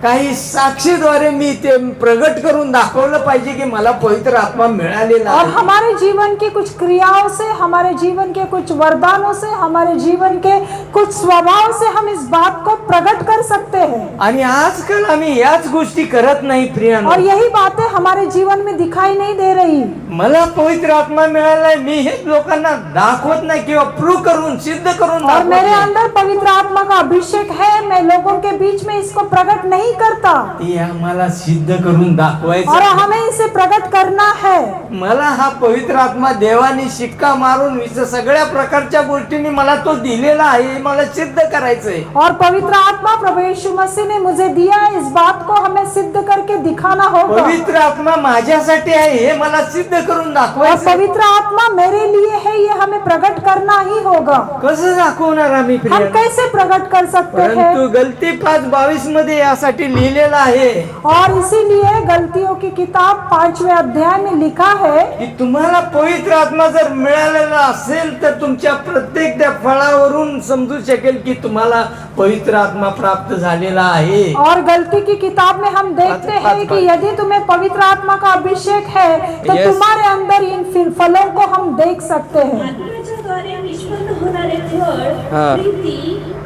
काही साक्षीद्वारे मी ते प्रगट करून दाखवलं पाहिजे की मला पवित्र आत्मा मिळालेला और आहे. हमारे जीवन की कुछ क्रियाओं से, हमारे जीवन के कुछ वरदानों से, हमारे जीवन के कुछ स्वभाव से हम इस बात को प्रकट कर सकते हैं। आणि आजकाल आम्ही याच गोष्टी करत नाही प्रियानो. और यही बातें हमारे जीवन में दिखाई नहीं दे रही। मला पवित्र आत्मा मिळालाय, मी हे लोकांना दाखवत नाही किंवा प्रूव्ह करून सिद्ध करून और दाखवत मेरे नाही. अंदर पवित्र आत्मा का अभिषेक है, मैं लोगों के बीच में इसको प्रकट नहीं करता, ते आम्हाला सिद्ध करून दाखवायचं. और हमें इसे प्रकट करना है। मला हा पवित्र आत्मा देवाने शिक्का मारून सगळ्या प्रकारच्या गोष्टींनी मला तो दिलेला आहे, मला सिद्ध करायचंय. और पवित्र आत्मा प्रभु यीशु मसीह ने मुझे दिया है, इस बात को हमें सिद्ध करके दिखाना होगा। पवित्र आत्मा माझ्यासाठी आहे हे मला सिद्ध करून और दाखवायचं. पवित्र आत्मा मेरे लिए है, ये हमें प्रकट करना ही होगा। कसं दाखवणार आम्ही हम प्रिय? कैसे प्रकट कर सकते हैं? परंतु गलती 5:22 मध्ये यासाठी लिहिलेलं आहे और इसीलिए गलतियों की किताब 5वें अध्याय में लिखा है की तुम्हाला पवित्र आत्मा जर मिळालेला असेल तर तुमच्या प्रत्येक त्या फळावरून समजू शकेल की तुम्हाला पवित्र आत्मा प्राप्त झालेला आहे. और गलती की किताब में हम देखते हैं कि यदि तुम्हें पवित्र आत्मा का अभिषेक है तो Yes. तुम्हारे अंदर इन फलों को हम देख सकते हैं। आत्म्याच्या द्वारे निष्पन्न होणारे फळ हा. प्रीती,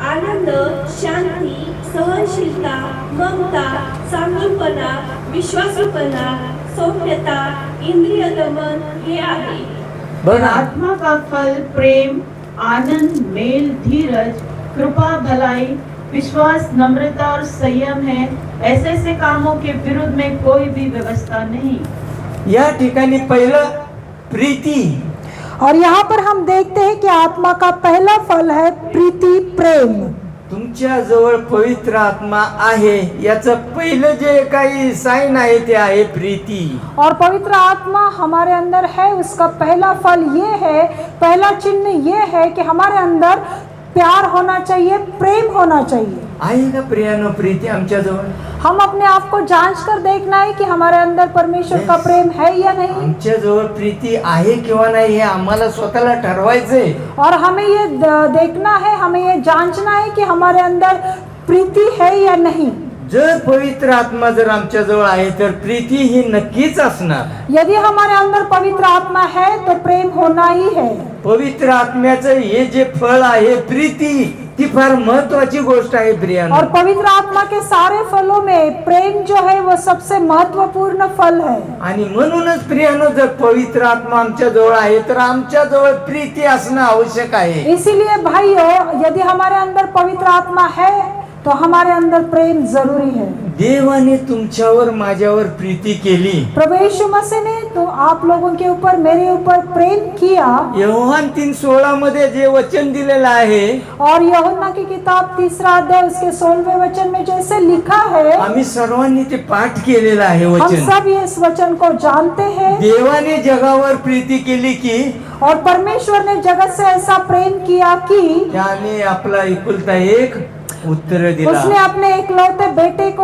आनंद, शांती, सहनशीलता, ममता, चांगुलपणा, विश्वासूपणा, सौम्यता, इंद्रिय दमन हे आहे. और बघा, आत्मा का फल प्रेम, आनंद, मेल, धीरज, कृपा, भलाई, विश्वास, नम्रता और संयम है। ऐसे कामों के विरुद्ध में कोई भी व्यवस्था नहीं। या ठिकाणी पहिलं प्रीती. और यहाँ पर हम देखते हैं कि आत्मा का पहला फल है प्रीति, प्रेम। तुमच्या जवळ पवित्र आत्मा आहे याचं पहिलं जे काही साइन आहे ते आहे प्रीती. और पवित्र आत्मा हमारे अंदर है, उसका पहला फल ये है, पहला चिन्ह ये है कि हमारे अंदर प्यार होना चाहिए, प्रेम होना चाहिए। आहे का प्रियानो प्रीती आमच्या जवळ? हम अपने आप को जांच कर देखना है कि हमारे अंदर परमेश्वर का प्रेम है या नहीं। आमच्या जवळ प्रीती आहे किंवा नाही हे आम्हाला स्वतःला ठरवायचंय. और हमें ये देखना है, हमें ये जांचना है कि हमारे अंदर प्रीति है या नहीं। जर पवित्र आत्मा जर आमच्या जवळ आहे तर प्रीती ही नक्कीच असणार. यदि हमारे अंदर पवित्र आत्मा है तो प्रेम होना ही है। पवित्र आत्म्याचं हे जे फळ आहे प्रीती, ती फार महत्वाची गोष्ट आहे प्रियानो. और पवित्र आत्मा के सारे फलों में प्रेम जो है वो सबसे महत्वपूर्ण फल है। आणि म्हणूनच प्रियानो, जर पवित्र आत्मा आमच्या जवळ आहे तर आमच्या जवळ प्रीती असणं आवश्यक आहे. इसीलिए भाइयों, यदि हमारे अंदर पवित्र आत्मा है तो हमारे अंदर प्रेम जरूरी है। देवाने तुमच्यावर माझ्यावर प्रीती केली. प्रभु यीशु मसीह ने तो आप लोगों के ऊपर, मेरे ऊपर प्रेम किया। योहान 3:16 मध्ये जे वचन दिलेलं आहे, और यूहन्ना की किताब 3 अध्याय उसके 16वें वचन में जैसे लिखा है, आम्ही सर्वांनी ते पाठ केलेलं आहे हम वचन. सब ये इस वचन को जानते हैं। देवाने जगावर प्रीती केली की और परमेश्वर ने जगत से ऐसा प्रेम किया कि त्याने आपला एकुलता एक उत्तर उसने दिला. अपने इकलौते बेटे को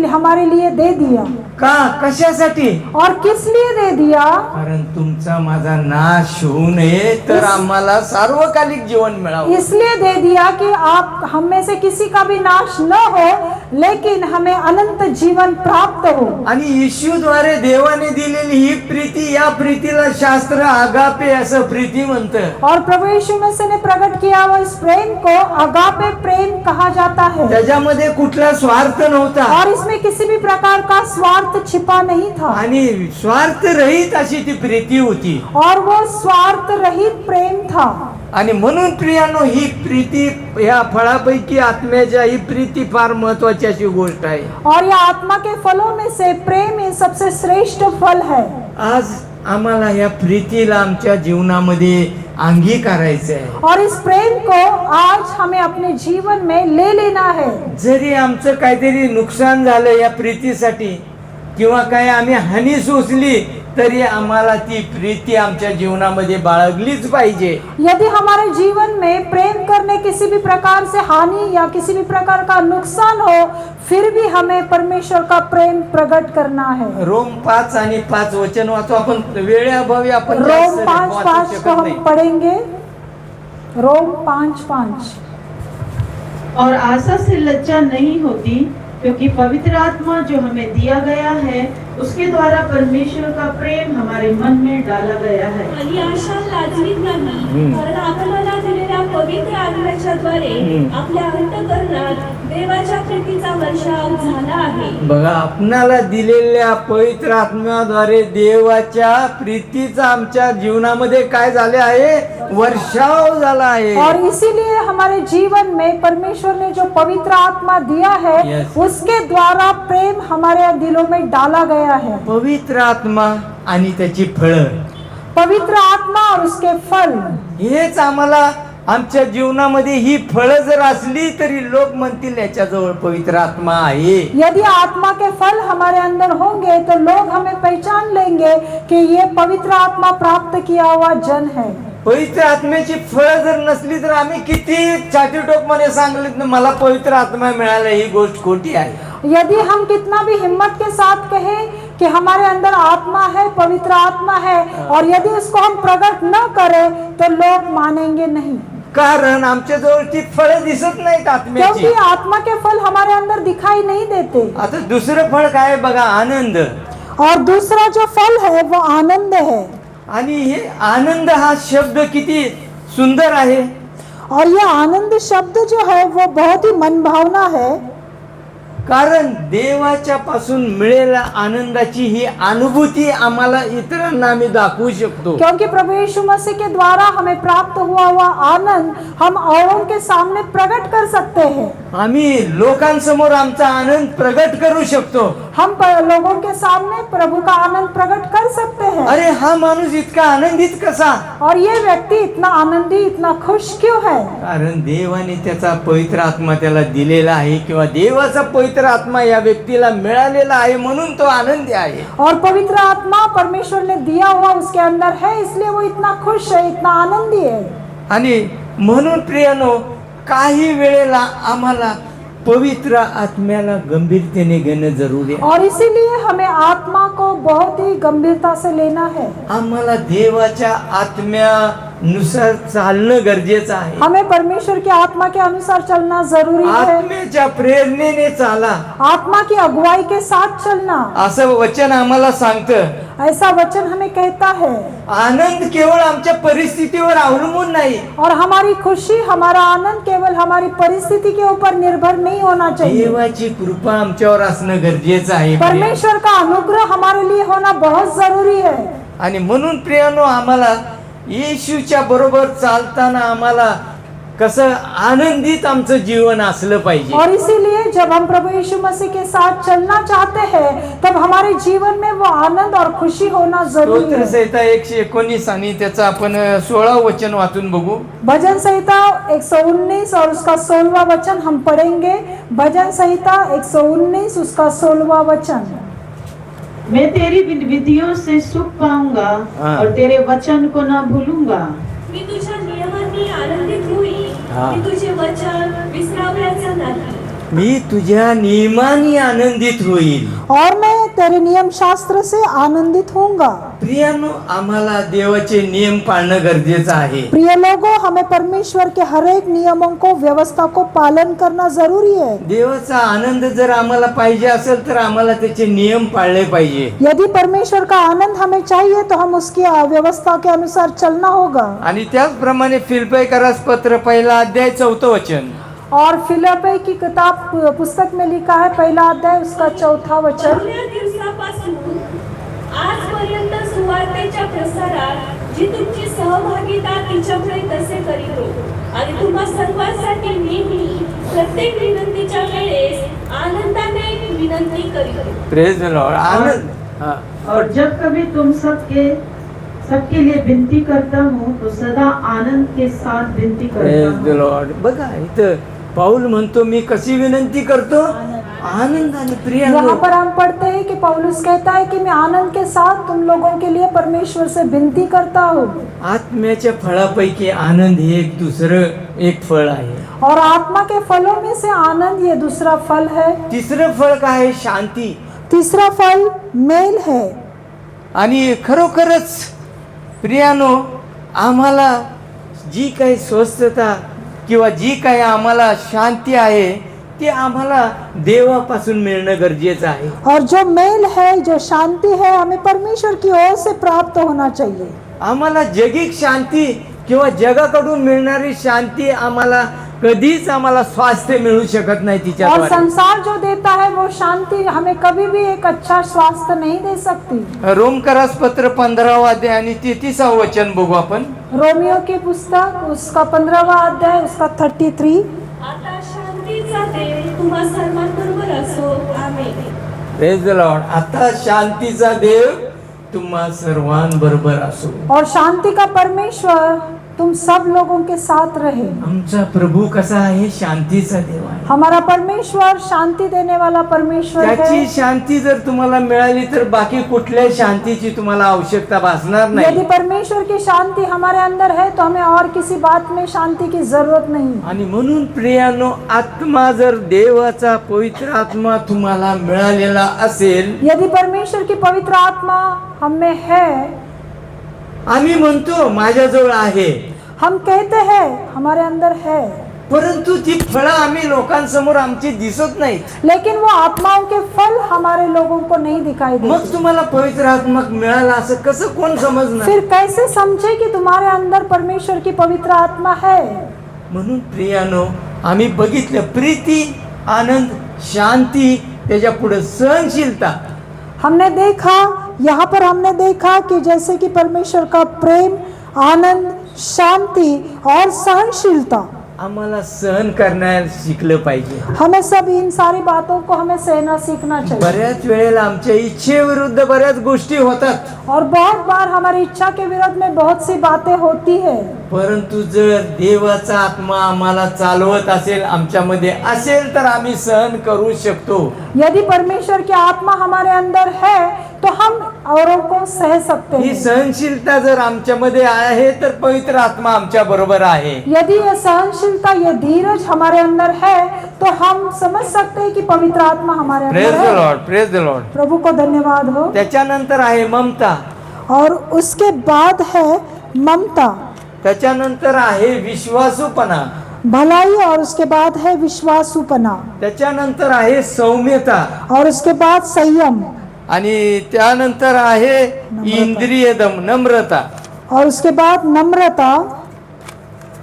हमारे लिए दे दिया. का? कशासाठी? और किस लिए दे दिया? कारण तुमचा माझा नाश होऊ नये, तर आम्हाला सार्वकालिक जीवन मिळावं. इसलिए दे दिया कि आप हम में से किसी का भी नाश न हो, लेकिन हमें अनंत जीवन प्राप्त हो. आणि येशूद्वारे देवाने दिलेली ही प्रीती, या प्रीतीला शास्त्र आगापे असं प्रीती म्हणतं. और प्रभु यीशु मसीह ने प्रकट किया हुआ इस प्रेम को अगापे प्रेम कहा जाता है. त्याच्यामध्ये कुठला स्वार्थ नव्हता और इसमें किसी भी प्रकार का स्वार्थ छिपा नहीं था. आणि स्वार्थ रहित अशी ती प्रीती होती. और वो स्वार्थ रहित प्रेम था. आणि म्हणून प्रियानो, ही प्रीती, या फळापैकी आत्म्याच्या ही प्रीती फार महत्वाची अशी गोष्ट आहे. और यह आत्मा के फलों में से प्रेम ये सबसे श्रेष्ठ फल है. आज आम्हाला या प्रीतीला आमच्या जीवनामध्ये अंगीकारायचं आहे. और इस प्रेम को आज हमें अपने जीवन में ले लेना है. जरी आमचं काहीतरी नुकसान झालं या प्रीतीसाठी, किंवा काय आम्ही हानी सोसली, तरी आम्हाला ती प्रीती आमच्या जीवनामध्ये बाळगलीच पाहिजे. यदि हमारे जीवन में प्रेम करने किसी भी प्रकार से हानि या किसी भी प्रकार का नुकसान हो, फिर भी हमें परमेश्वर का प्रेम प्रकट करना है. रोम 5 आणि 5 वचन वाचू आपण. वेळेअभावी आपण रोम जास्त 5:5 वाचू को शकत हम नाही. पढ़ेंगे. रोम 5:5. और आशा से लज्जा नहीं होती, क्योंकि पवित्र आत्मा जो हमें दिया गया है उसके द्वारा परमेश्वर का प्रेम हमारे मन में डाला गया है. आणि आशा लाजवीत नाही, कारण आम्हाला दिलेल्या पवित्र आत्म्याच्या द्वारे आपल्या अंतःकरणात देवाच्या प्रीतीचा वर्षाव झाला आहे. बघा, आपणाला दिलेल्या पवित्र आत्म्याद्वारे देवाच्या प्रीतीचा आमच्या जीवनामध्ये काय झाले आहे? वर्षाव झाला आहे. और इसीलिए हमारे जीवन में परमेश्वर ने जो पवित्र आत्मा दिया है, Yes. उसके द्वारा प्रेम हमारे दिलों में डाला गया है. पवित्र आत्मा आणि त्याची फळं, पवित्र आत्मा और उसके फल, हेच आम्हाला आमच्या जीवनामध्ये ही फळं जर असली तरी लोक म्हणतील याच्याजवळ पवित्र आत्मा आहे. यदि आत्मा के फल हमारे अंदर होंगे तो लोग हमें पहचान लेंगे कि ये पवित्र आत्मा प्राप्त किया हुआ जन है. पवित्र आत्म्याची फळं जर नसली तर आम्ही किती छातीटोपमध्ये सांगलीत ना मला पवित्र आत्मा मिळाला, ही गोष्ट खोटी आहे. यदि हम कितना भी हिम्मत के साथ कहें कि हमारे अंदर आत्मा है, पवित्र आत्मा है, और यदि उसको हम प्रकट न करें तो लोग मानेंगे नहीं. कारण आमच्या जवळ ती फळं दिसत नाहीत आत्म्याची. क्योंकि आत्मा के फल हमारे अंदर दिखाई नहीं देते. आता दुसरं फळ काय आहे बघा, आनंद. और दूसरा जो फल है वो आनंद है. आणि हे आनंद हा शब्द किती सुंदर आहे. और ये आनंद शब्द जो है वो बहुत ही मनभावना है. कारण देवाच्या पासून मिळेल्या आनंदाची ही अनुभूती आम्हाला इतरांना आम्ही दाखवू शकतो. क्योंकि प्रभु यीशु मसीह के द्वारा हमें प्राप्त हुआ आनंद हम औरों के सामने प्रकट कर सकते हैं. आम्ही लोकांसमोर आमचा आनंद प्रगट करू शकतो. हम लोगों के सामने प्रभु का आनंद प्रकट कर सकते हैं. अरे हा माणूस इतका आनंदित कसा? और ये व्यक्ति इतना आनंदी, इतना खुश क्यों है? कारण देवाने त्याचा पवित्र आत्मा त्याला दिलेला आहे, किंवा देवाचा पवित्र आत्मा या व्यक्तीला मिळालेला आहे म्हणून तो आनंदी आहे. और पवित्र आत्मा परमेश्वर ने दिया हुआ उसके अंदर है, इसलिए वो इतना खुश है, इतना आनंदी है. आणि म्हणून प्रियानो, काही वेळेला आम्हाला पवित्र आत्म्याला गंभीरतेने घेणं जरुरी आहे. और इसीलिए हमें आत्मा को बहुत ही गंभीरता से लेना है. आम्हाला देवाच्या आत्म्यानुसार चालणं गरजेचं आहे. हमें परमेश्वर की आत्मा के अनुसार चलना जरूरी है. आत्म्याच्या प्रेरणेने चाला, आत्मा की अगुवाई के साथ चलना, असं वचन आम्हाला सांगतं. ऐसा वचन हमें कहता है. आनंद केवळ आमच्या परिस्थितीवर अवलंबून नाही. और हमारी खुशी, हमारा आनंद केवल हमारी परिस्थिति के ऊपर निर्भर नहीं होना चाहिए. देवाची कृपा आमच्यावर असणं गरजेचं आहे. परमेश्वर का अनुग्रह हमारे लिए होना बहुत जरूरी है. आणि म्हणून प्रियानो, आम्हाला येशूच्या बरोबर चालताना आम्हाला कसं आनंदित आमचं जीवन असलं पाहिजे. और इसीलिए जब हम प्रभु यीशु मसीह के साथ चलना चाहते हैं, तब हमारे जीवन में वो आनंद और खुशी होना जरूरी स्तोत्र है. संहिता 119 आणि त्याचं आपण 16 वचन वाचून बघू. भजन संहिता 119 और उसका 16वां वचन हम पढ़ेंगे. भजन संहिता 119 उसका 16वां वचन. मैं तेरी विधियों से सुख पाऊंगा हाँ। और तेरे वचन को न भूलूंगा. मी तुझ्या नियमांनी आनंदित होईल हा. मी तुझे वचन विसरावयाचं नाही. मी तुझ्या नियमाने आनंदित होईल. और मैं तेरे नियम शास्त्र से आनंदित होऊंगा। प्रियानो, आम्हाला देवाचे नियम पाळणं गरजेचं आहे. प्रिय लोगों, हमें परमेश्वर के हर एक नियमों को, व्यवस्था को पालन करना जरूरी है। देवाचा आनंद जर आम्हाला पाहिजे असेल तर आम्हाला त्याचे नियम पाळले पाहिजे. यदि परमेश्वर का आनंद हमें चाहिए तो हम उसकी व्यवस्था के अनुसार चलना होगा। आणि त्याचप्रमाणे फिलिप्पियरास पत्र 1 अध्याय 4 वचन. और फिलिप्पी की किताब पुस्तक में लिखा है 1 अध्याय उसका 4 वचन। पहिल्या दिवसापासून आजपर्यंत सुवार्तेच्या प्रसारात जी तुमची सहभागिता तिच्यामुळे तसे करीतो आणि तुम्हा सर्वांसाठी मी प्रत्येक विनंतीच्या वेळेस आनंदाने विनंती करीतो. Praise the lord. आनंद. हा. और जब कभी तुम सबके लिए विनती करता हूँ तो सदा आनंद के साथ विनती प्रेज करता द हूँ. लॉर्ड. बघा इथं पाऊल म्हणतो मी कशी विनंती करतो, आनंदाने. प्रियानो, यहाँ पर हम पढ़ते हैं कि पौलुस कहता है कि मैं आनंद के साथ तुम लोगों के लिए परमेश्वर से विनती करता हूँ। आत्म्याच्या फळापैकी आनंद हे एक दुसरं एक फळ आहे. और आत्मा के फलों में से आनंद ये दूसरा फल है। तिसरं फळ काय आहे? शांती. तीसरा फल मेल है। आणि खरोखरच प्रियानो, आम्हाला जी काही स्वस्थता किंवा जी काही आम्हाला शांती आहे ती आम्हाला देवापासून मिळणं गरजेचं आहे. और जो मेल है, जो शांति है, हमें परमेश्वर की ओर से प्राप्त होना चाहिए। आम्हाला जगिक शांती किंवा जगाकडून मिळणारी शांती आम्हाला कधीच आम्हाला स्वास्थ्य मिळू शकत नाही और तिच्याद्वारे. संसार जो देता है वो शांति हमें कभी भी एक अच्छा स्वास्थ्य नहीं दे सकती। रोमकरास पत्र 15 अध्याय आणि 33 वचन बघू आपण. रोमियो की पुस्तक उसका 15 अध्याय उसका 33। आता शांतीचा देव तुम्हा सर्वांबरोबर असो. आमेन. Praise the lord. आता शांतीचा देव तुम्हा सर्वांबरोबर असो. और शांति का परमेश्वर तुम सब लोगों के साथ रहे। आमचा प्रभू कसा आहे? शांतीचा देव आहे. हमारा परमेश्वर शांति देने वाला परमेश्वर त्याची है। शांती जर तुम्हाला मिळाली तर बाकी कुठल्या शांतीची तुम्हाला आवश्यकता भासणार यदि नाही. परमेश्वर की शांति हमारे अंदर है तो हमें और किसी बात में शांति की जरूरत नहीं। आणि म्हणून प्रियानो, आत्मा जर देवाचा पवित्र आत्मा तुम्हाला मिळालेला असेल, यदि परमेश्वर की पवित्र आत्मा हम में है, आम्ही म्हणतो माझ्याजवळ आहे, हम कहते हैं हमारे अंदर है, परंतु ती फळं आम्ही लोकांसमोर आमची दिसत नाहीत. लेकिन वो आत्माओं के फल हमारे लोगों को नहीं दिखाई मग देते। तुम्हाला पवित्र आत्मा मिळाला असं कसं कोण समजणार? फिर कैसे समझे कि तुम्हारे अंदर परमेश्वर की पवित्र आत्मा है? म्हणून प्रियानो, आम्ही बघितलं प्रीती, आनंद, शांती, त्याच्या पुढे सहनशीलता. हमने देखा, यहाँ पर हमने देखा कि जैसे कि परमेश्वर का प्रेम, आनंद, शांति और सहनशीलता। आम्हाला सहन करण्याला शिकलं पाहिजे. हमें सब इन सारी बातों को हमें सहना सीखना चाहिए। बऱ्याच वेळेला आमच्या इच्छेविरुद्ध बऱ्याच गोष्टी होतात, और बहुत बार हमारी इच्छा के विरोध में बहुत सी बातें होती है, परंतु जर देवाचा आत्मा आम्हाला चालवत असेल, आमच्यामध्ये असेल, तर आम्ही सहन करू शकतो. यदि परमेश्वर की आत्मा हमारे अंदर है तो हम औरों को सह सकते ही हैं। सहनशीलता जर आमच्यामध्ये आहे तर पवित्र आत्मा आमच्या बरोबर आहे. यदि ये सहनशीलता, ये धीरज हमारे अंदर है तो हम समझ सकते हैं कि पवित्र आत्मा हमारे प्रेज अंदर द है। लॉर्ड. Praise the Lord. प्रभु को धन्यवाद हो। त्याच्यानंतर आहे ममता. और उसके बाद है ममता, त्याच्यानंतर आहे विश्वासूपणा. भलाई, और उसके बाद है विश्वासूपना, त्याच्यानंतर आहे सौम्यता, और उसके बाद संयम, आणि त्यानंतर आहे इंद्रिय दम, नम्रता. और उसके बाद नम्रता,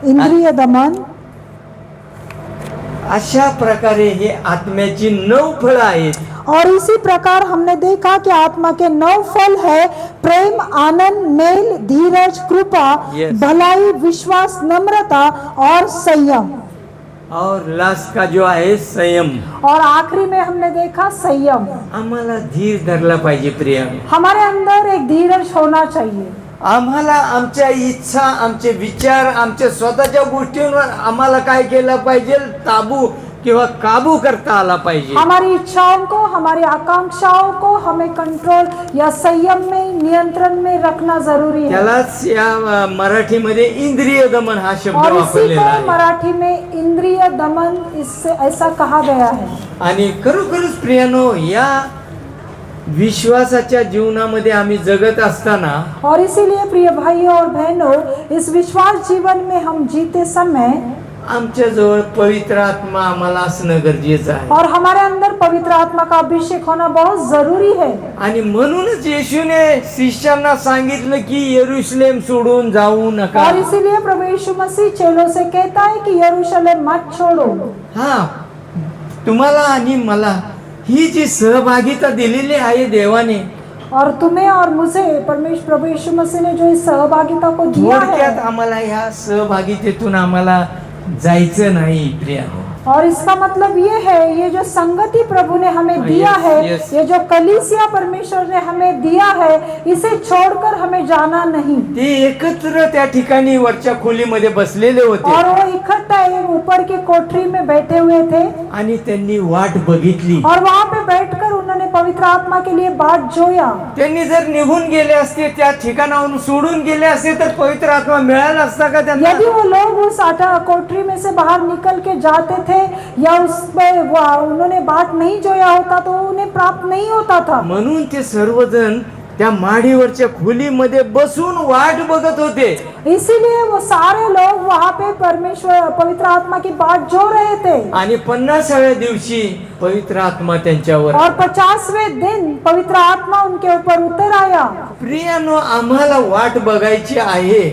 इंद्रिय दमन। अशा प्रकारे हे आत्म्याची 9 फळं आहेत. और इसी प्रकार हमने देखा कि आत्मा के 9 फल है, प्रेम, आनंद, मेल, धीरज, कृपा, Yes. भलाई, विश्वास, नम्रता और संयम। और लास्ट का जो आहे संयम. और आखिरी में हमने देखा संयम। आम्हाला धीर धरला पाहिजे प्रिय. हमारे अंदर एक धीरज होना चाहिए। आम्हाला आमच्या इच्छा, आमचे विचार, आमच्या स्वतःच्या गोष्टींवर आम्हाला काय केलं पाहिजे, ताबू किंवा काबू करता आला पाहिजे. हमारी इच्छाओं को, हमारी आकांक्षाओं को हमें कंट्रोल या संयम में, नियंत्रण में रखना जरूरी है. त्यालाच या मराठीमध्ये इंद्रिय दमन हा शब्द और इसी वापरलेला को आहे. मराठी में इंद्रिय दमन इससे ऐसा कहा गया है. आणि खरोखरच प्रियानो, या विश्वासाच्या जीवनामध्ये आम्ही जगत असताना और इसीलिए प्रिय भाइयों और बहनों, इस विश्वास जीवन में हम जीते समय आमच्या जवळ पवित्र आत्मा आम्हाला असणं गरजेचं आहे. और हमारे अंदर पवित्र आत्मा का अभिषेक होना बहुत जरूरी है. आणि म्हणूनच येशूने शिष्यांना सांगितलं की यरूशलेम सोडून जाऊ नका. और इसीलिए प्रभु यीशु मसीह चेलों से कहता है कि यरूशलेम मत छोड़ो. हा, तुम्हाला आणि मला ही जी सहभागिता दिलेली आहे देवाने, और तुम्हें और मुझे परमेश्वर प्रभु यीशु मसीह ने जो इस सहभागिता को दिया थोडक्यात है, आम्हाला ह्या सहभागितेतून आम्हाला जायचं नाही प्रियानो. और इसका मतलब ये है, ये जो संगति प्रभु ने हमें दिया Yes, है, yes. ये जो कलीसिया परमेश्वर ने हमें दिया है, इसे छोड़कर हमें जाना नहीं. ते एकत्र त्या ठिकाणी वरच्या खोलीमध्ये बसलेले होते और वो इकट्ठा एक ऊपर की कोठरी में बैठे हुए थे आणि त्यांनी वाट बघितली. और वहाँ पे बैठकर उन्होंने पवित्र आत्मा के लिए बाट जोया. त्यांनी जर निघून गेले असते, त्या ठिकाणाहून सोडून गेले असते, तर पवित्र आत्मा मिळाला असता का त्यांना? यदि वो लोग उस कोठरी में से बाहर निकल के जाते थे या उसमें उन्होंने बाट नहीं जोया होता तो उन्हें प्राप्त नहीं होता था. म्हणून ते सर्वजण त्या माडीवरच्या खोलीमध्ये बसून वाट बघत होते. इसीलिए वो सारे लोग वहाँ पे परमेश्वर पवित्र आत्मा की बाट जो रहे थे. आणि 50व्या दिवशी पवित्र आत्मा त्यांच्यावर. और 50वें दिन पवित्र आत्मा उनके ऊपर उतर आया. प्रियानो, आम्हाला वाट बघायची आहे.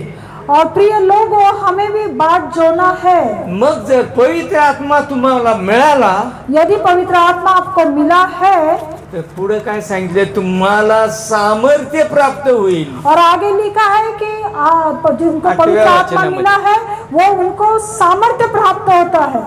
और प्रिय लोगों, हमें भी बाट जोना है. मग जर पवित्र आत्मा तुम्हाला मिळाला यदि पवित्र आत्मा आपको मिला है, तर पुढे काय सांगितले, तुम्हाला सामर्थ्य प्राप्त होईल. और आगे लिखा है कि जिनको पवित्र आत्मा मिला है वो उनको सामर्थ्य प्राप्त होता है.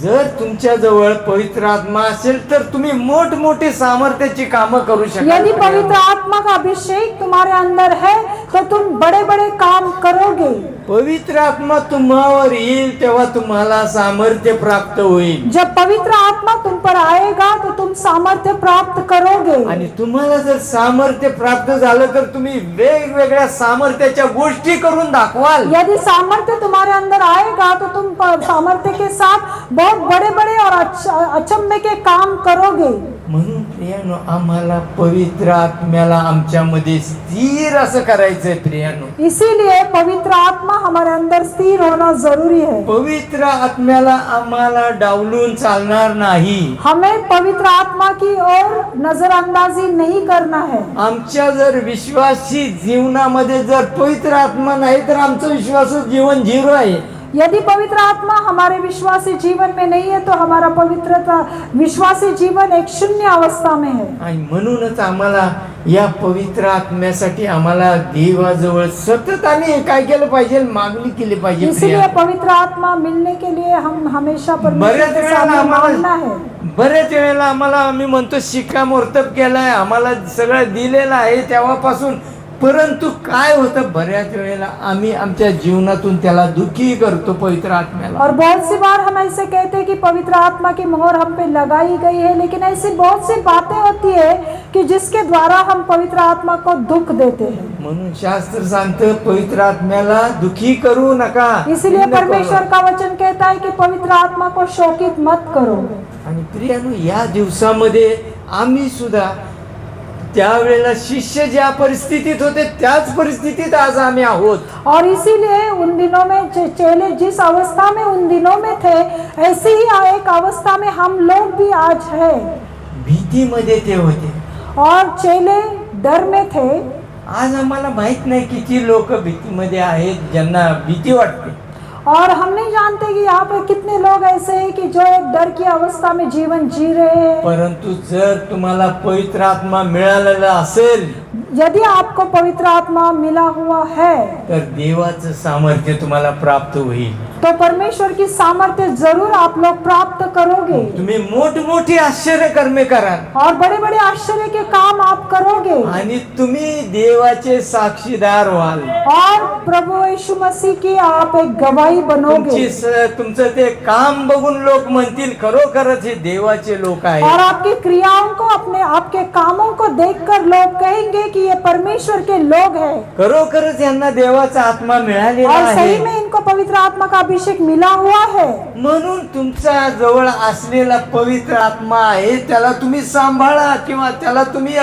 जर तुमच्या जवळ पवित्र आत्मा असेल तर तुम्ही मोठमोठी सामर्थ्याची कामं करू यदि शकता. पवित्र आत्मा का अभिषेक तुम्हारे अंदर है तो तुम बड़े बड़े काम करोगे. पवित्र आत्मा तुम्हावर येईल तेव्हा तुम्हाला सामर्थ्य प्राप्त होईल. जब पवित्र आत्मा तुम पर आएगा तो तुम सामर्थ्य प्राप्त करोगे. आणि तुम्हाला जर सामर्थ्य प्राप्त झालं तर तुम्ही वेगवेगळ्या सामर्थ्याच्या गोष्टी करून दाखवाल. यदि सामर्थ्य तुम्हारे अंदर आएगा तो तुम सामर्थ्य के साथ बहुत बड़े बड़े और अचंभे के काम करोगे. म्हणून प्रियानो, आम्हाला पवित्र आत्म्याला आमच्यामध्ये स्थिर असं करायचंय प्रियानो. इसीलिए पवित्र आत्मा हमारे अंदर स्थिर होना जरूरी है. पवित्र आत्म्याला आम्हाला डावलून चालणार नाही. हमें पवित्र आत्मा की ओर नजरअंदाजी नहीं करना है. आमच्या जर विश्वासी जीवनामध्ये जर पवित्र आत्मा नाही तर आमचं विश्वास जीवन झिरो आहे. यदि पवित्र आत्मा हमारे विश्वासी जीवन में नहीं है तो हमारा पवित्रता विश्वासी जीवन एक शून्य अवस्था में है. आणि म्हणूनच आम्हाला या पवित्र आत्म्यासाठी आम्हाला देवाजवळ सतत आम्ही काय केलं पाहिजे, मागणी केली पाहिजे. इसलिए पवित्र आत्मा मिलने के लिए हम हमेशा परमेश्वर बऱ्याच के वेळेला सामने मांगना है. बऱ्याच वेळेला आम्ही म्हणतो शिक्कामोर्तब केलाय, आम्हाला सगळं दिलेलं आहे तेव्हापासून, परंतु काय होतं, बऱ्याच वेळेला आम्ही आमच्या जीवनातून त्याला दुखी करतो पवित्र आत्म्याला. और बहुत सी बार हम ऐसे कहते हैं कि पवित्र आत्मा की मोहर हम पे लगाई गई है, लेकिन ऐसी बहुत सी बातें होती है कि जिसके द्वारा हम पवित्र आत्मा को दुख देते हैं. म्हणून शास्त्र सांगतं पवित्र आत्म्याला दुखी करू नका. इसलिए परमेश्वर का वचन कहता है कि पवित्र आत्मा को शोकित मत करो. आणि प्रियानो, या दिवसामध्ये आम्ही सुद्धा त्यावेळेला शिष्य ज्या परिस्थितीत होते त्याच परिस्थितीत आज आम्ही आहोत. और इसीलिए उन दिनों में चेले जिस अवस्था में उन दिनों में थे, ऐसी ही एक अवस्था में हम लोग भी आज है. भीतीमध्ये ते होते. और चेले डर में थे. आज आम्हाला माहित नाही किती लोक भीतीमध्ये आहेत, ज्यांना भीती वाटते. और हम नहीं जानते कि यहाँ पे कितने लोग ऐसे हैं कि जो एक डर की अवस्था में जीवन जी रहे हैं. परंतु जर तुम्हाला पवित्र आत्मा मिळालेला असेल यदि आपको पवित्र आत्मा मिला हुआ है तर देवाचं सामर्थ्य तुम्हाला प्राप्त होईल. तो परमेश्वर की सामर्थ्य जरूर आप लोग प्राप्त करोगे तुम्ही मोठमोठी आश्चर्य कर्मे कराल और बड़े बड़े आश्चर्य के काम आप करोगे आणि तुम्ही देवाचे साक्षीदार व्हाल. और प्रभु यीशु मसीह की आप एक गवाही बनोगे तुमचं ते काम बघून लोक म्हणतील खरोखरच हे देवाचे लोक और आहेत. आपकी क्रियाओं को अपने आपके कामों को देखकर लोग कहेंगे कि ये परमेश्वर के लोग हैं खरोखरच यांना देवाचा आत्मा मिळालेला और आहे. सही में इनको पवित्र आत्मा का अभिषेक मिला हुआ है. म्हणून तुमच्या जवळ असलेला पवित्र आत्मा आहे त्याला तुम्ही सांभाळा किंवा त्याला तुम्ही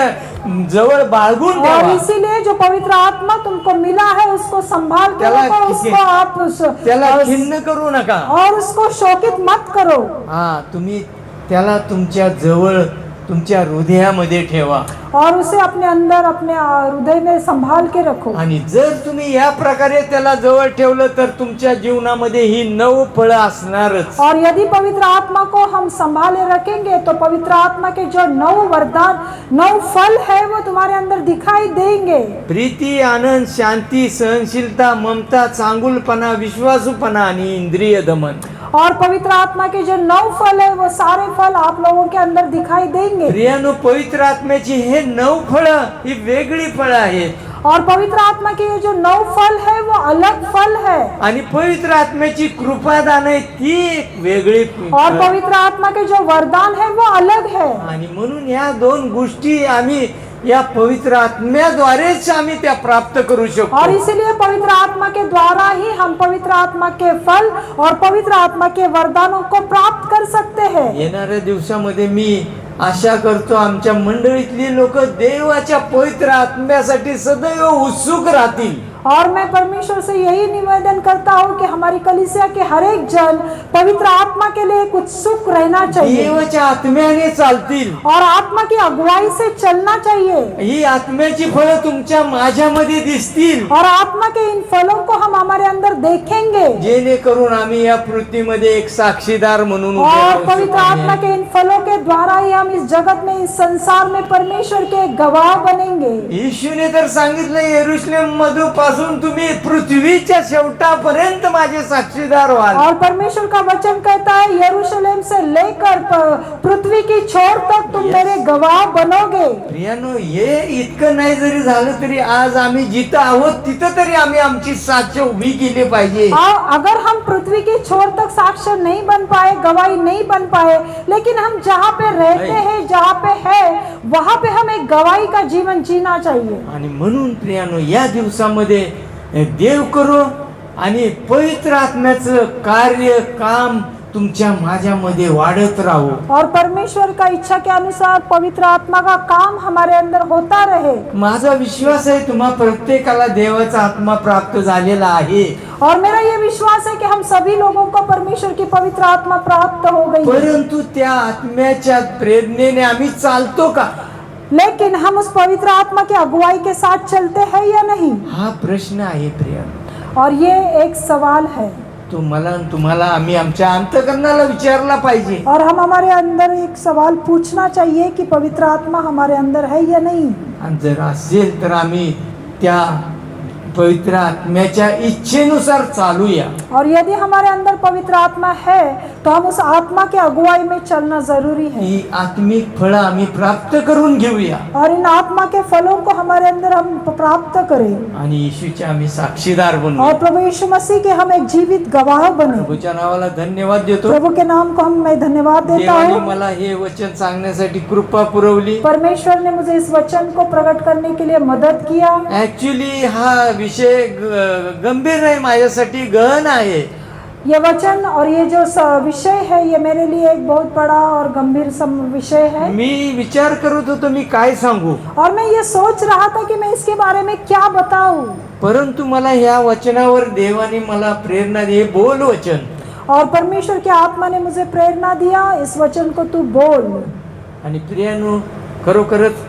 जवळ बाळगून और ठेवा. इसीलिए जो पवित्र आत्मा तुमको मिला है उसको संभाल के त्याला रखो, उसको आप त्याला खिन्न करू नका. और उसको शोकित मत करो. हा तुम्ही त्याला तुमच्या जवळ तुमच्या हृदयामध्ये ठेवा और उसे अपने अंदर अपने हृदय में संभाल के रखो. आणि जर तुम्ही या प्रकारे त्याला जवळ ठेवलं तर तुमच्या जीवनामध्ये ही 9 फळं असणारच. और यदि पवित्र आत्मा को हम संभाले रखेंगे तो पवित्र आत्मा के जो 9 वरदान 9 फल है वो तुम्हारे अंदर दिखाई देंगे. प्रीती, आनंद, शांती, सहनशीलता, ममता, चांगुलपणा, विश्वासूपणा आणि इंद्रिय दमन. और पवित्र आत्मा के जो 9 फल है वो सारे फल आप लोगों के अंदर दिखाई देंगे. प्रियानो, पवित्र आत्म्याची हे 9 फळं ही वेगळी फळं आहेत और पवित्र आत्मा के ये जो 9 फल है वो अलग फल है. आणि पवित्र आत्म्याची कृपादान आहे ती एक वेगळी और पवित्र आत्मा के जो वरदान है वो अलग है. आणि म्हणून या 2 गोष्टी आम्ही या पवित्र आत्म्याद्वारेच आम्ही त्या प्राप्त करू और शकतो. इसीलिए पवित्र आत्मा के द्वारा ही हम पवित्र आत्मा के फल और पवित्र आत्मा के वरदानों को प्राप्त कर सकते हैं. येणाऱ्या दिवसामध्ये मी आशा करतो आमच्या मंडळीतली लोक देवाच्या पवित्र आत्म्यासाठी सदैव उत्सुक राहतील. और मैं परमेश्वर से यही निवेदन करता हूँ कि हमारी कलीसिया के हर एक जन पवित्र आत्मा के लिए एक उत्सुक रहना चाहिए देवाच्या आत्म्याने चालतील. और आत्मा की अगुवाई से चलना चाहिए. ही आत्म्याची फळं तुमच्या माझ्यामध्ये दिसतील और आत्मा के इन फलों को हम हमारे अंदर देखेंगे जेणेकरून आम्ही या पृथ्वीमध्ये एक साक्षीदार म्हणून उभे और राहू पवित्र आत्मा शकू. के इन फलों के द्वारा ही हम इस जगत में इस संसार में परमेश्वर के गवाह बनेंगे. येशूने तर सांगितलं यरूशलेम मधून तुम्ही पृथ्वीच्या शेवटापर्यंत माझे साक्षीदार व्हाल. और परमेश्वर का वचन कहता है यरूशलेम से लेकर पृथ्वी की छोर तक तुम मेरे गवाह बनोगे. प्रियानो, हे इतकं नाही जरी झालं तरी आज आम्ही जिथं आहोत तिथं तरी आम्ही आमची साक्ष उभी केली पाहिजे. अगर हम पृथ्वी की छोर तक साक्षर नहीं बन पाए, गवाही नहीं बन पाए, लेकिन हम जहाँ पे रहते हैं, जहाँ पे है, वहाँ पे हम एक गवाही का जीवन जीना चाहिए. आणि म्हणून प्रियानो, या दिवसामध्ये देव करो आणि पवित्र आत्म्याचं कार्य काम तुमच्या माझ्यामध्ये वाढत राहू. और परमेश्वर का इच्छा के अनुसार पवित्र आत्मा का काम हमारे अंदर होता रहे. माझा विश्वास आहे तुम्हा प्रत्येकाला देवाचा आत्मा प्राप्त झालेला आहे. और मेरा ये विश्वास है कि हम सभी लोगों को परमेश्वर की पवित्र आत्मा प्राप्त हो गई है. परंतु त्या आत्म्याच्या प्रेरणेने आम्ही चालतो का? लेकिन हम उस पवित्र आत्मा की अगुवाई के साथ चलते हैं या नहीं? हा प्रश्न आहे प्रिया. और ये एक सवाल है तो मला तुम्हाला आम्ही आमच्या अंतःकरणाला विचारला पाहिजे. और हम हमारे अंदर एक सवाल पूछना चाहिए कि पवित्र आत्मा हमारे अंदर है या नहीं. आणि जर असेल तर आम्ही त्या पवित्र आत्म्याच्या इच्छेनुसार चालूया. और यदि हमारे अंदर पवित्र आत्मा है तो हम उस आत्मा के अगुवाई में चलना जरूरी है. ही आत्मिक फळं आम्ही प्राप्त करून घेऊया और इन आत्मा के फलों को हमारे अंदर हम प्राप्त करें आणि येशूचे आम्ही साक्षीदार बनू. और प्रभु यीशु मसीह के हम एक जीवित गवाह बने. प्रभूच्या नावाला धन्यवाद देतो. प्रभु के नाम को मैं धन्यवाद देता देवाने हूँ. मला हे वचन सांगण्यासाठी कृपा पुरवली. परमेश्वर ने मुझे इस वचन को प्रकट करने के लिए मदद किया. ऍक्च्युली हा विषय गंभीर आहे, माझ्यासाठी गहन आहे. ये वचन और ये जो विषय है ये मेरे लिए एक बहुत बड़ा और गंभीर विषय है. मी विचार करत होतो मी काय सांगू, और मैं ये सोच रहा था कि मैं इसके बारे में क्या बताऊं. परंतु मला ह्या वचनावर देवाने मला प्रेरणा दे. बोल वचन. और परमेश्वर की आत्मा ने मुझे प्रेरणा दिया, इस वचन को तू बोल. आणि प्रियानो, खरोखरच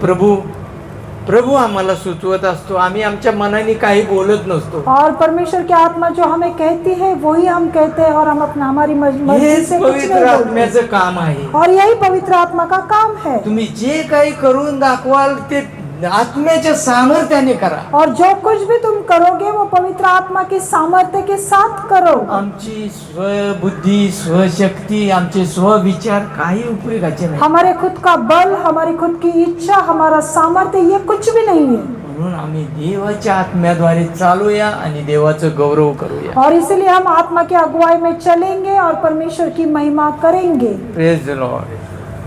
प्रभू आम्हाला सुचवत असतो. आम्ही आमच्या मनाने काही बोलत नसतो. और परमेश्वर की आत्मा जो हमें कहती है वही हम कहते हैं और हम अपना हमारी मर्जी हेच से कुछ पवित्र नहीं बोलते. आत्म्याचं काम आहे. और यही पवित्र आत्मा का काम है. तुम्ही जे काही करून दाखवाल ते आत्म्याच्या सामर्थ्याने करा. और जो कुछ भी तुम करोगे वो पवित्र आत्मा की सामर्थ्य के साथ करो. आमची स्वबुद्धी, स्वशक्ती, आमचे स्वविचार काही उपयोगाचे नाही. हमारे खुद का बल, हमारी खुद की इच्छा, हमारा सामर्थ्य ये कुछ भी नहीं है. म्हणून आम्ही देवाच्या आत्म्याद्वारे चालूया आणि देवाचं गौरव करूया. और इसलिए हम आत्मा की अगुवाई में चलेंगे और परमेश्वर की महिमा करेंगे. Praise the Lord.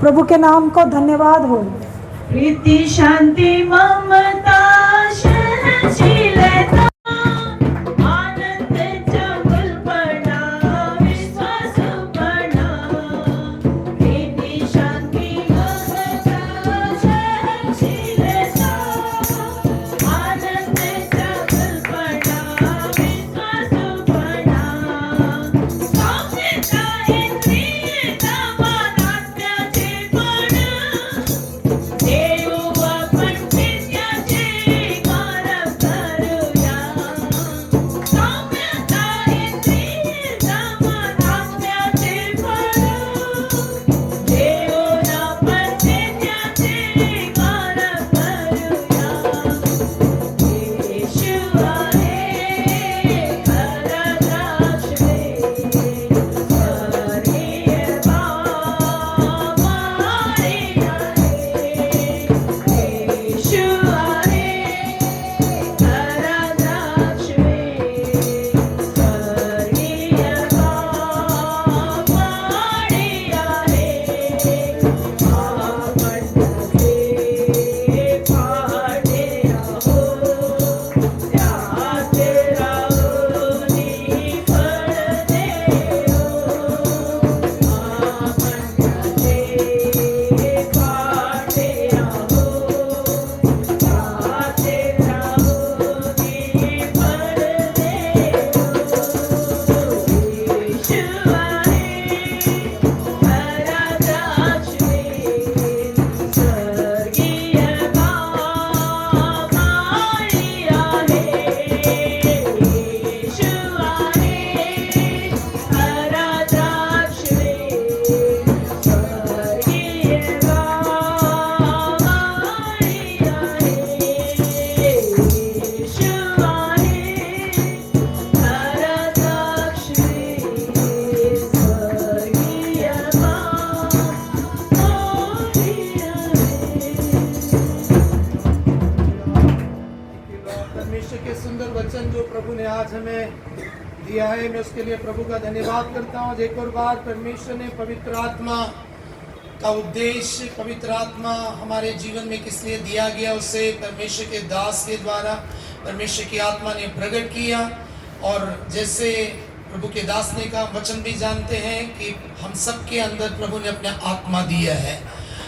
प्रभु के नाम को धन्यवाद हो. प्रीति शांति ममता सहनशीलता आनंद चंगुलपणा विश्वासपणा. प्रीति शांति ममता सहनशीलता आनंद चंगुलपणा विश्वासपणा. सौम्यता इंद्रियता मनात्म्याचे पण देव आपण त्याचे कारक करूया. सौम्यता इंद्रियता मनात्म्याचे पण देव आपण त्याचे कारक करूया. येशू आहे खरा द्राक्षे स्वर्गीय बाबा आहे. येशू आहे खरा द्राक्षे स्वर्गीय बाबा आहे. आपण त्याचे पाडे आहोत, त्याचे राहुनी फळ देऊ. आपण त्याचे पाडे आहोत, त्याचे राहुनी फळ देऊ. येशू आहे खरा द्राक्षे स्वर्गीय बाबा आहे. येशू आहे खरा द्राक्षे स्वर्गीय बाबा आहे. येशू आहे खरा द्राक्षे स्वर्गीय परमेश्वर के सुंदर वचन जो प्रभु ने आज हमें दिया है, मैं उसके लिए प्रभु का धन्यवाद करता हूँ. एक और बार परमेश्वर ने पवित्र आत्मा का उद्देश्य, पवित्र आत्मा हमारे जीवन में किस लिए दिया गया, उसे परमेश्वर के दास के द्वारा परमेश्वर की आत्मा ने प्रकट किया. और जैसे प्रभु के दास ने कहा, वचन भी जानते हैं कि हम सबके अंदर प्रभु ने अपना आत्मा दिया है.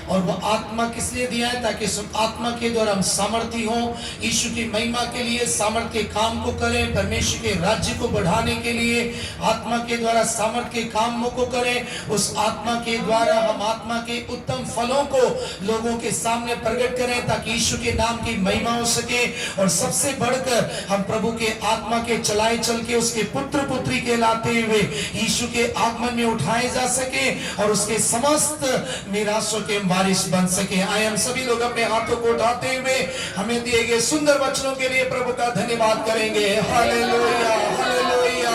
और वो आत्मा किस लिए दिया है? ताकि उस आत्मा के द्वारा हम सामर्थी हों, यीशु की महिमा के लिए सामर्थ के काम को करें, परमेश्वर के राज्य को बढ़ाने के लिए आत्मा के द्वारा सामर्थ के कामों को करें. उस आत्मा के द्वारा हम आत्मा के उत्तम फलों को लोगों के सामने प्रकट करें, ताकि यीशु के नाम की महिमा हो सके. और सबसे बढ़कर हम प्रभु के आत्मा के चलाए चल के उसके पुत्र पुत्री कहलाते हुए यीशु के आगमन में उठाए जा सके और उसके समस्त निराशों के वारिस बन सके. आए हम सभी लोग अपने हाथों को उठाते हुए हमें दिए गए सुंदर वचनों के लिए प्रभु का धन्यवाद करेंगे. Hallelujah, hallelujah,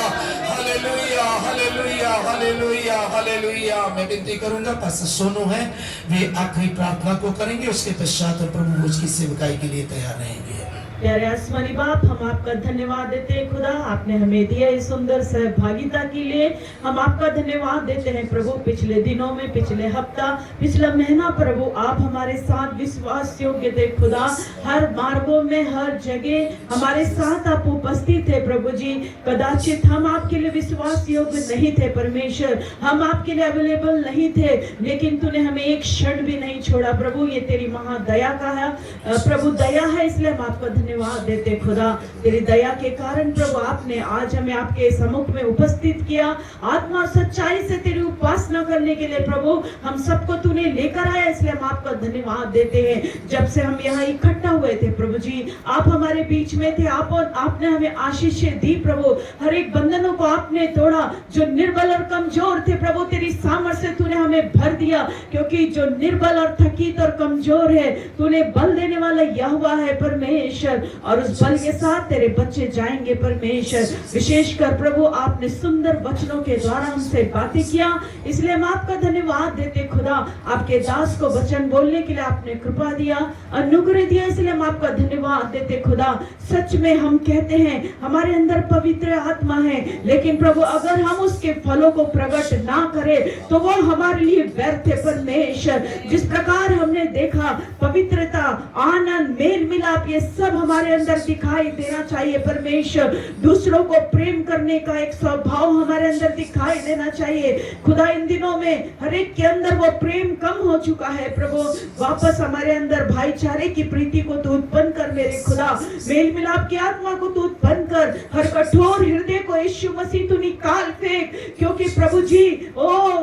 hallelujah, hallelujah, hallelujah, hallelujah. मैं विनती करूंगा, पास्टर सोनू है, वे आखिरी प्रार्थना को करेंगे. उसके पश्चात प्रभु उसकी सेवकाई के लिए तैयार रहेंगे. प्यारे आसमानी बाप, हम आपका धन्यवाद देते हैं खुदा, आपने हमें दिया इस सुंदर सहभागिता के लिए. हम आपका धन्यवाद देते हैं प्रभु. पिछले दिनों में, पिछले हफ्ता, पिछला महीना प्रभु आप हमारे साथ विश्वास योग्य थे खुदा. हर मार्गों में, हर जगह हमारे साथ आप उपस्थित थे प्रभु जी. कदाचित हम आपके लिए विश्वास योग्य नहीं थे परमेश्वर, हम आपके लिए अवेलेबल नहीं थे, लेकिन तूने हमें एक क्षण भी नहीं छोड़ा प्रभु. ये तेरी महादया का है प्रभु, दया है, इसलिए हम आपका धन्यवाद देते खुदा, तेरी दया के कारण प्रभु आपने आज हमें आपके सम्मुख में उपस्थित किया। आत्मा सच्चाई से तेरी उपासना करने के लिए प्रभु हम सबको तूने लेकर आया, इसलिए हम आपका धन्यवाद देते हैं। जब से हम यहाँ इकट्ठा हुए थे प्रभु जी, आप हमारे बीच में थे, आपने हमें आशीषें दी प्रभु, हर एक बंधनों को आपने तोड़ा। जो निर्बल और कमजोर थे प्रभु, तेरी सामर्थ्य से तूने हमें भर दिया, क्योंकि जो निर्बल और थकित और कमजोर है, तूने बल देने वाला यहोवा है परमेश्वर, और उस बल के साथ तेरे बच्चे जाएंगे परमेश्वर। विशेषकर प्रभु आपने सुंदर वचनों के द्वारा हमसे बातें किया, इसलिए हम आपका धन्यवाद देते खुदा। आपके दास को वचन बोलने के लिए आपने कृपा दिया, अनुग्रह दिया, इसलिए हम आपका धन्यवाद देते खुदा। सच में हम कहते हैं हमारे अंदर पवित्र आत्मा है, लेकिन प्रभु अगर हम उसके फलों को प्रकट ना करें तो वो हमारे लिए व्यर्थ है परमेश्वर। जिस प्रकार हमने देखा पवित्रता, आनंद, मेल मिलाप, ये सब हमारे अंदर दिखाई देना चाहिए परमेश्वर। दूसरों को प्रेम करने का एक स्वभाव हमारे अंदर दिखाई देना चाहिए खुदा। इन दिनों में हर एक के अंदर वो प्रेम कम हो चुका है प्रभु, वापस हमारे अंदर भाईचारे की प्रीति को तू उत्पन्न कर मेरे खुदा, मेल मिलाप की आत्मा को तू उत्पन्न कर, हर कठोर हृदय को यीशु मसीह तू निकाल फेंक, क्योंकि प्रभु जी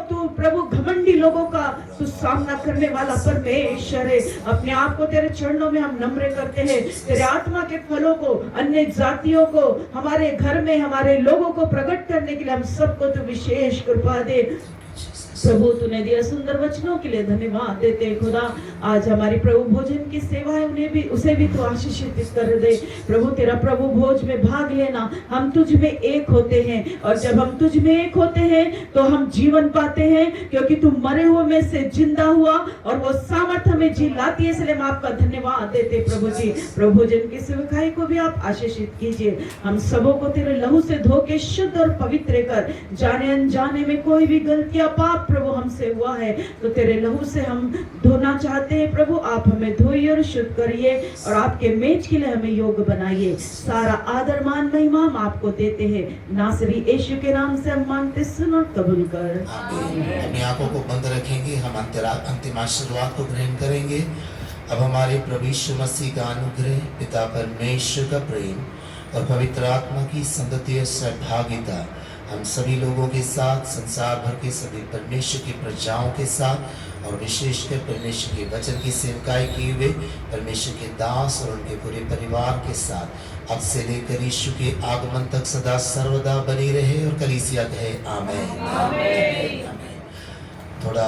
तू प्रभु घमंडी लोगों का तू सामना करने वाला परमेश्वर है। अपने आप को तेरे चरणों में हम नम्र करते हैं, तेरे आत्मा के फलों को अन्य जातियों को, हमारे घर में हमारे लोगों को प्रकट करने के लिए हम सबको तू विशेष कृपा दे प्रभु। तूने दिया सुंदर वचनों के लिए धन्यवाद देते खुदा। आज हमारी प्रभु भोजन की सेवा है, उसे भी तू आशीषित कर दे प्रभु। तेरा प्रभु भोज में भाग लेना, हम तुझ में एक होते हैं, और जब हम तुझ में एक होते हैं तो हम जीवन पाते हैं, क्योंकि तू मरे हुए में से जिंदा हुआ और वो सामर्थ हमें जी लाती है, इसलिए हम आपका धन्यवाद देते प्रभु जी। प्रभु भोजन की सेवकाई को भी आप आशीषित कीजिए, हम सबों को तेरे लहू से धो के शुद्ध और पवित्र कर, जाने अनजाने में कोई भी गलतियां पाप प्रभु हमसे हुआ है तो तेरे लहू से हम धोना चाहते हैं प्रभु। आप हमें धोइए और शुद्ध करिए, और आपके मेज के लिए हमें योग्य बनाइए। सारा आदर मान महिमा हम आपको देते हैं, नासरी यीशु के नाम से हम मांगते, सुन और कबूल कर। अपनी आंखों को बंद रखेंगे, हम अंतिम आशीर्वाद को ग्रहण करेंगे। अब हमारे प्रभु यीशु मसीह का अनुग्रह, पिता परमेश्वर का प्रेम और पवित्र आत्मा की संगति और सहभागिता हम सभी लोगों के साथ, संसार भर के सभी परमेश्वर की प्रजाओं के साथ, और विशेषकर परमेश्वर के वचन की सेवकाई किए हुए परमेश्वर के दास और उनके पूरे परिवार के साथ अब से लेकर यीशु के आगमन तक सदा सर्वदा बनी रहे। और कलीसिया कहे आमीन। थोड़ा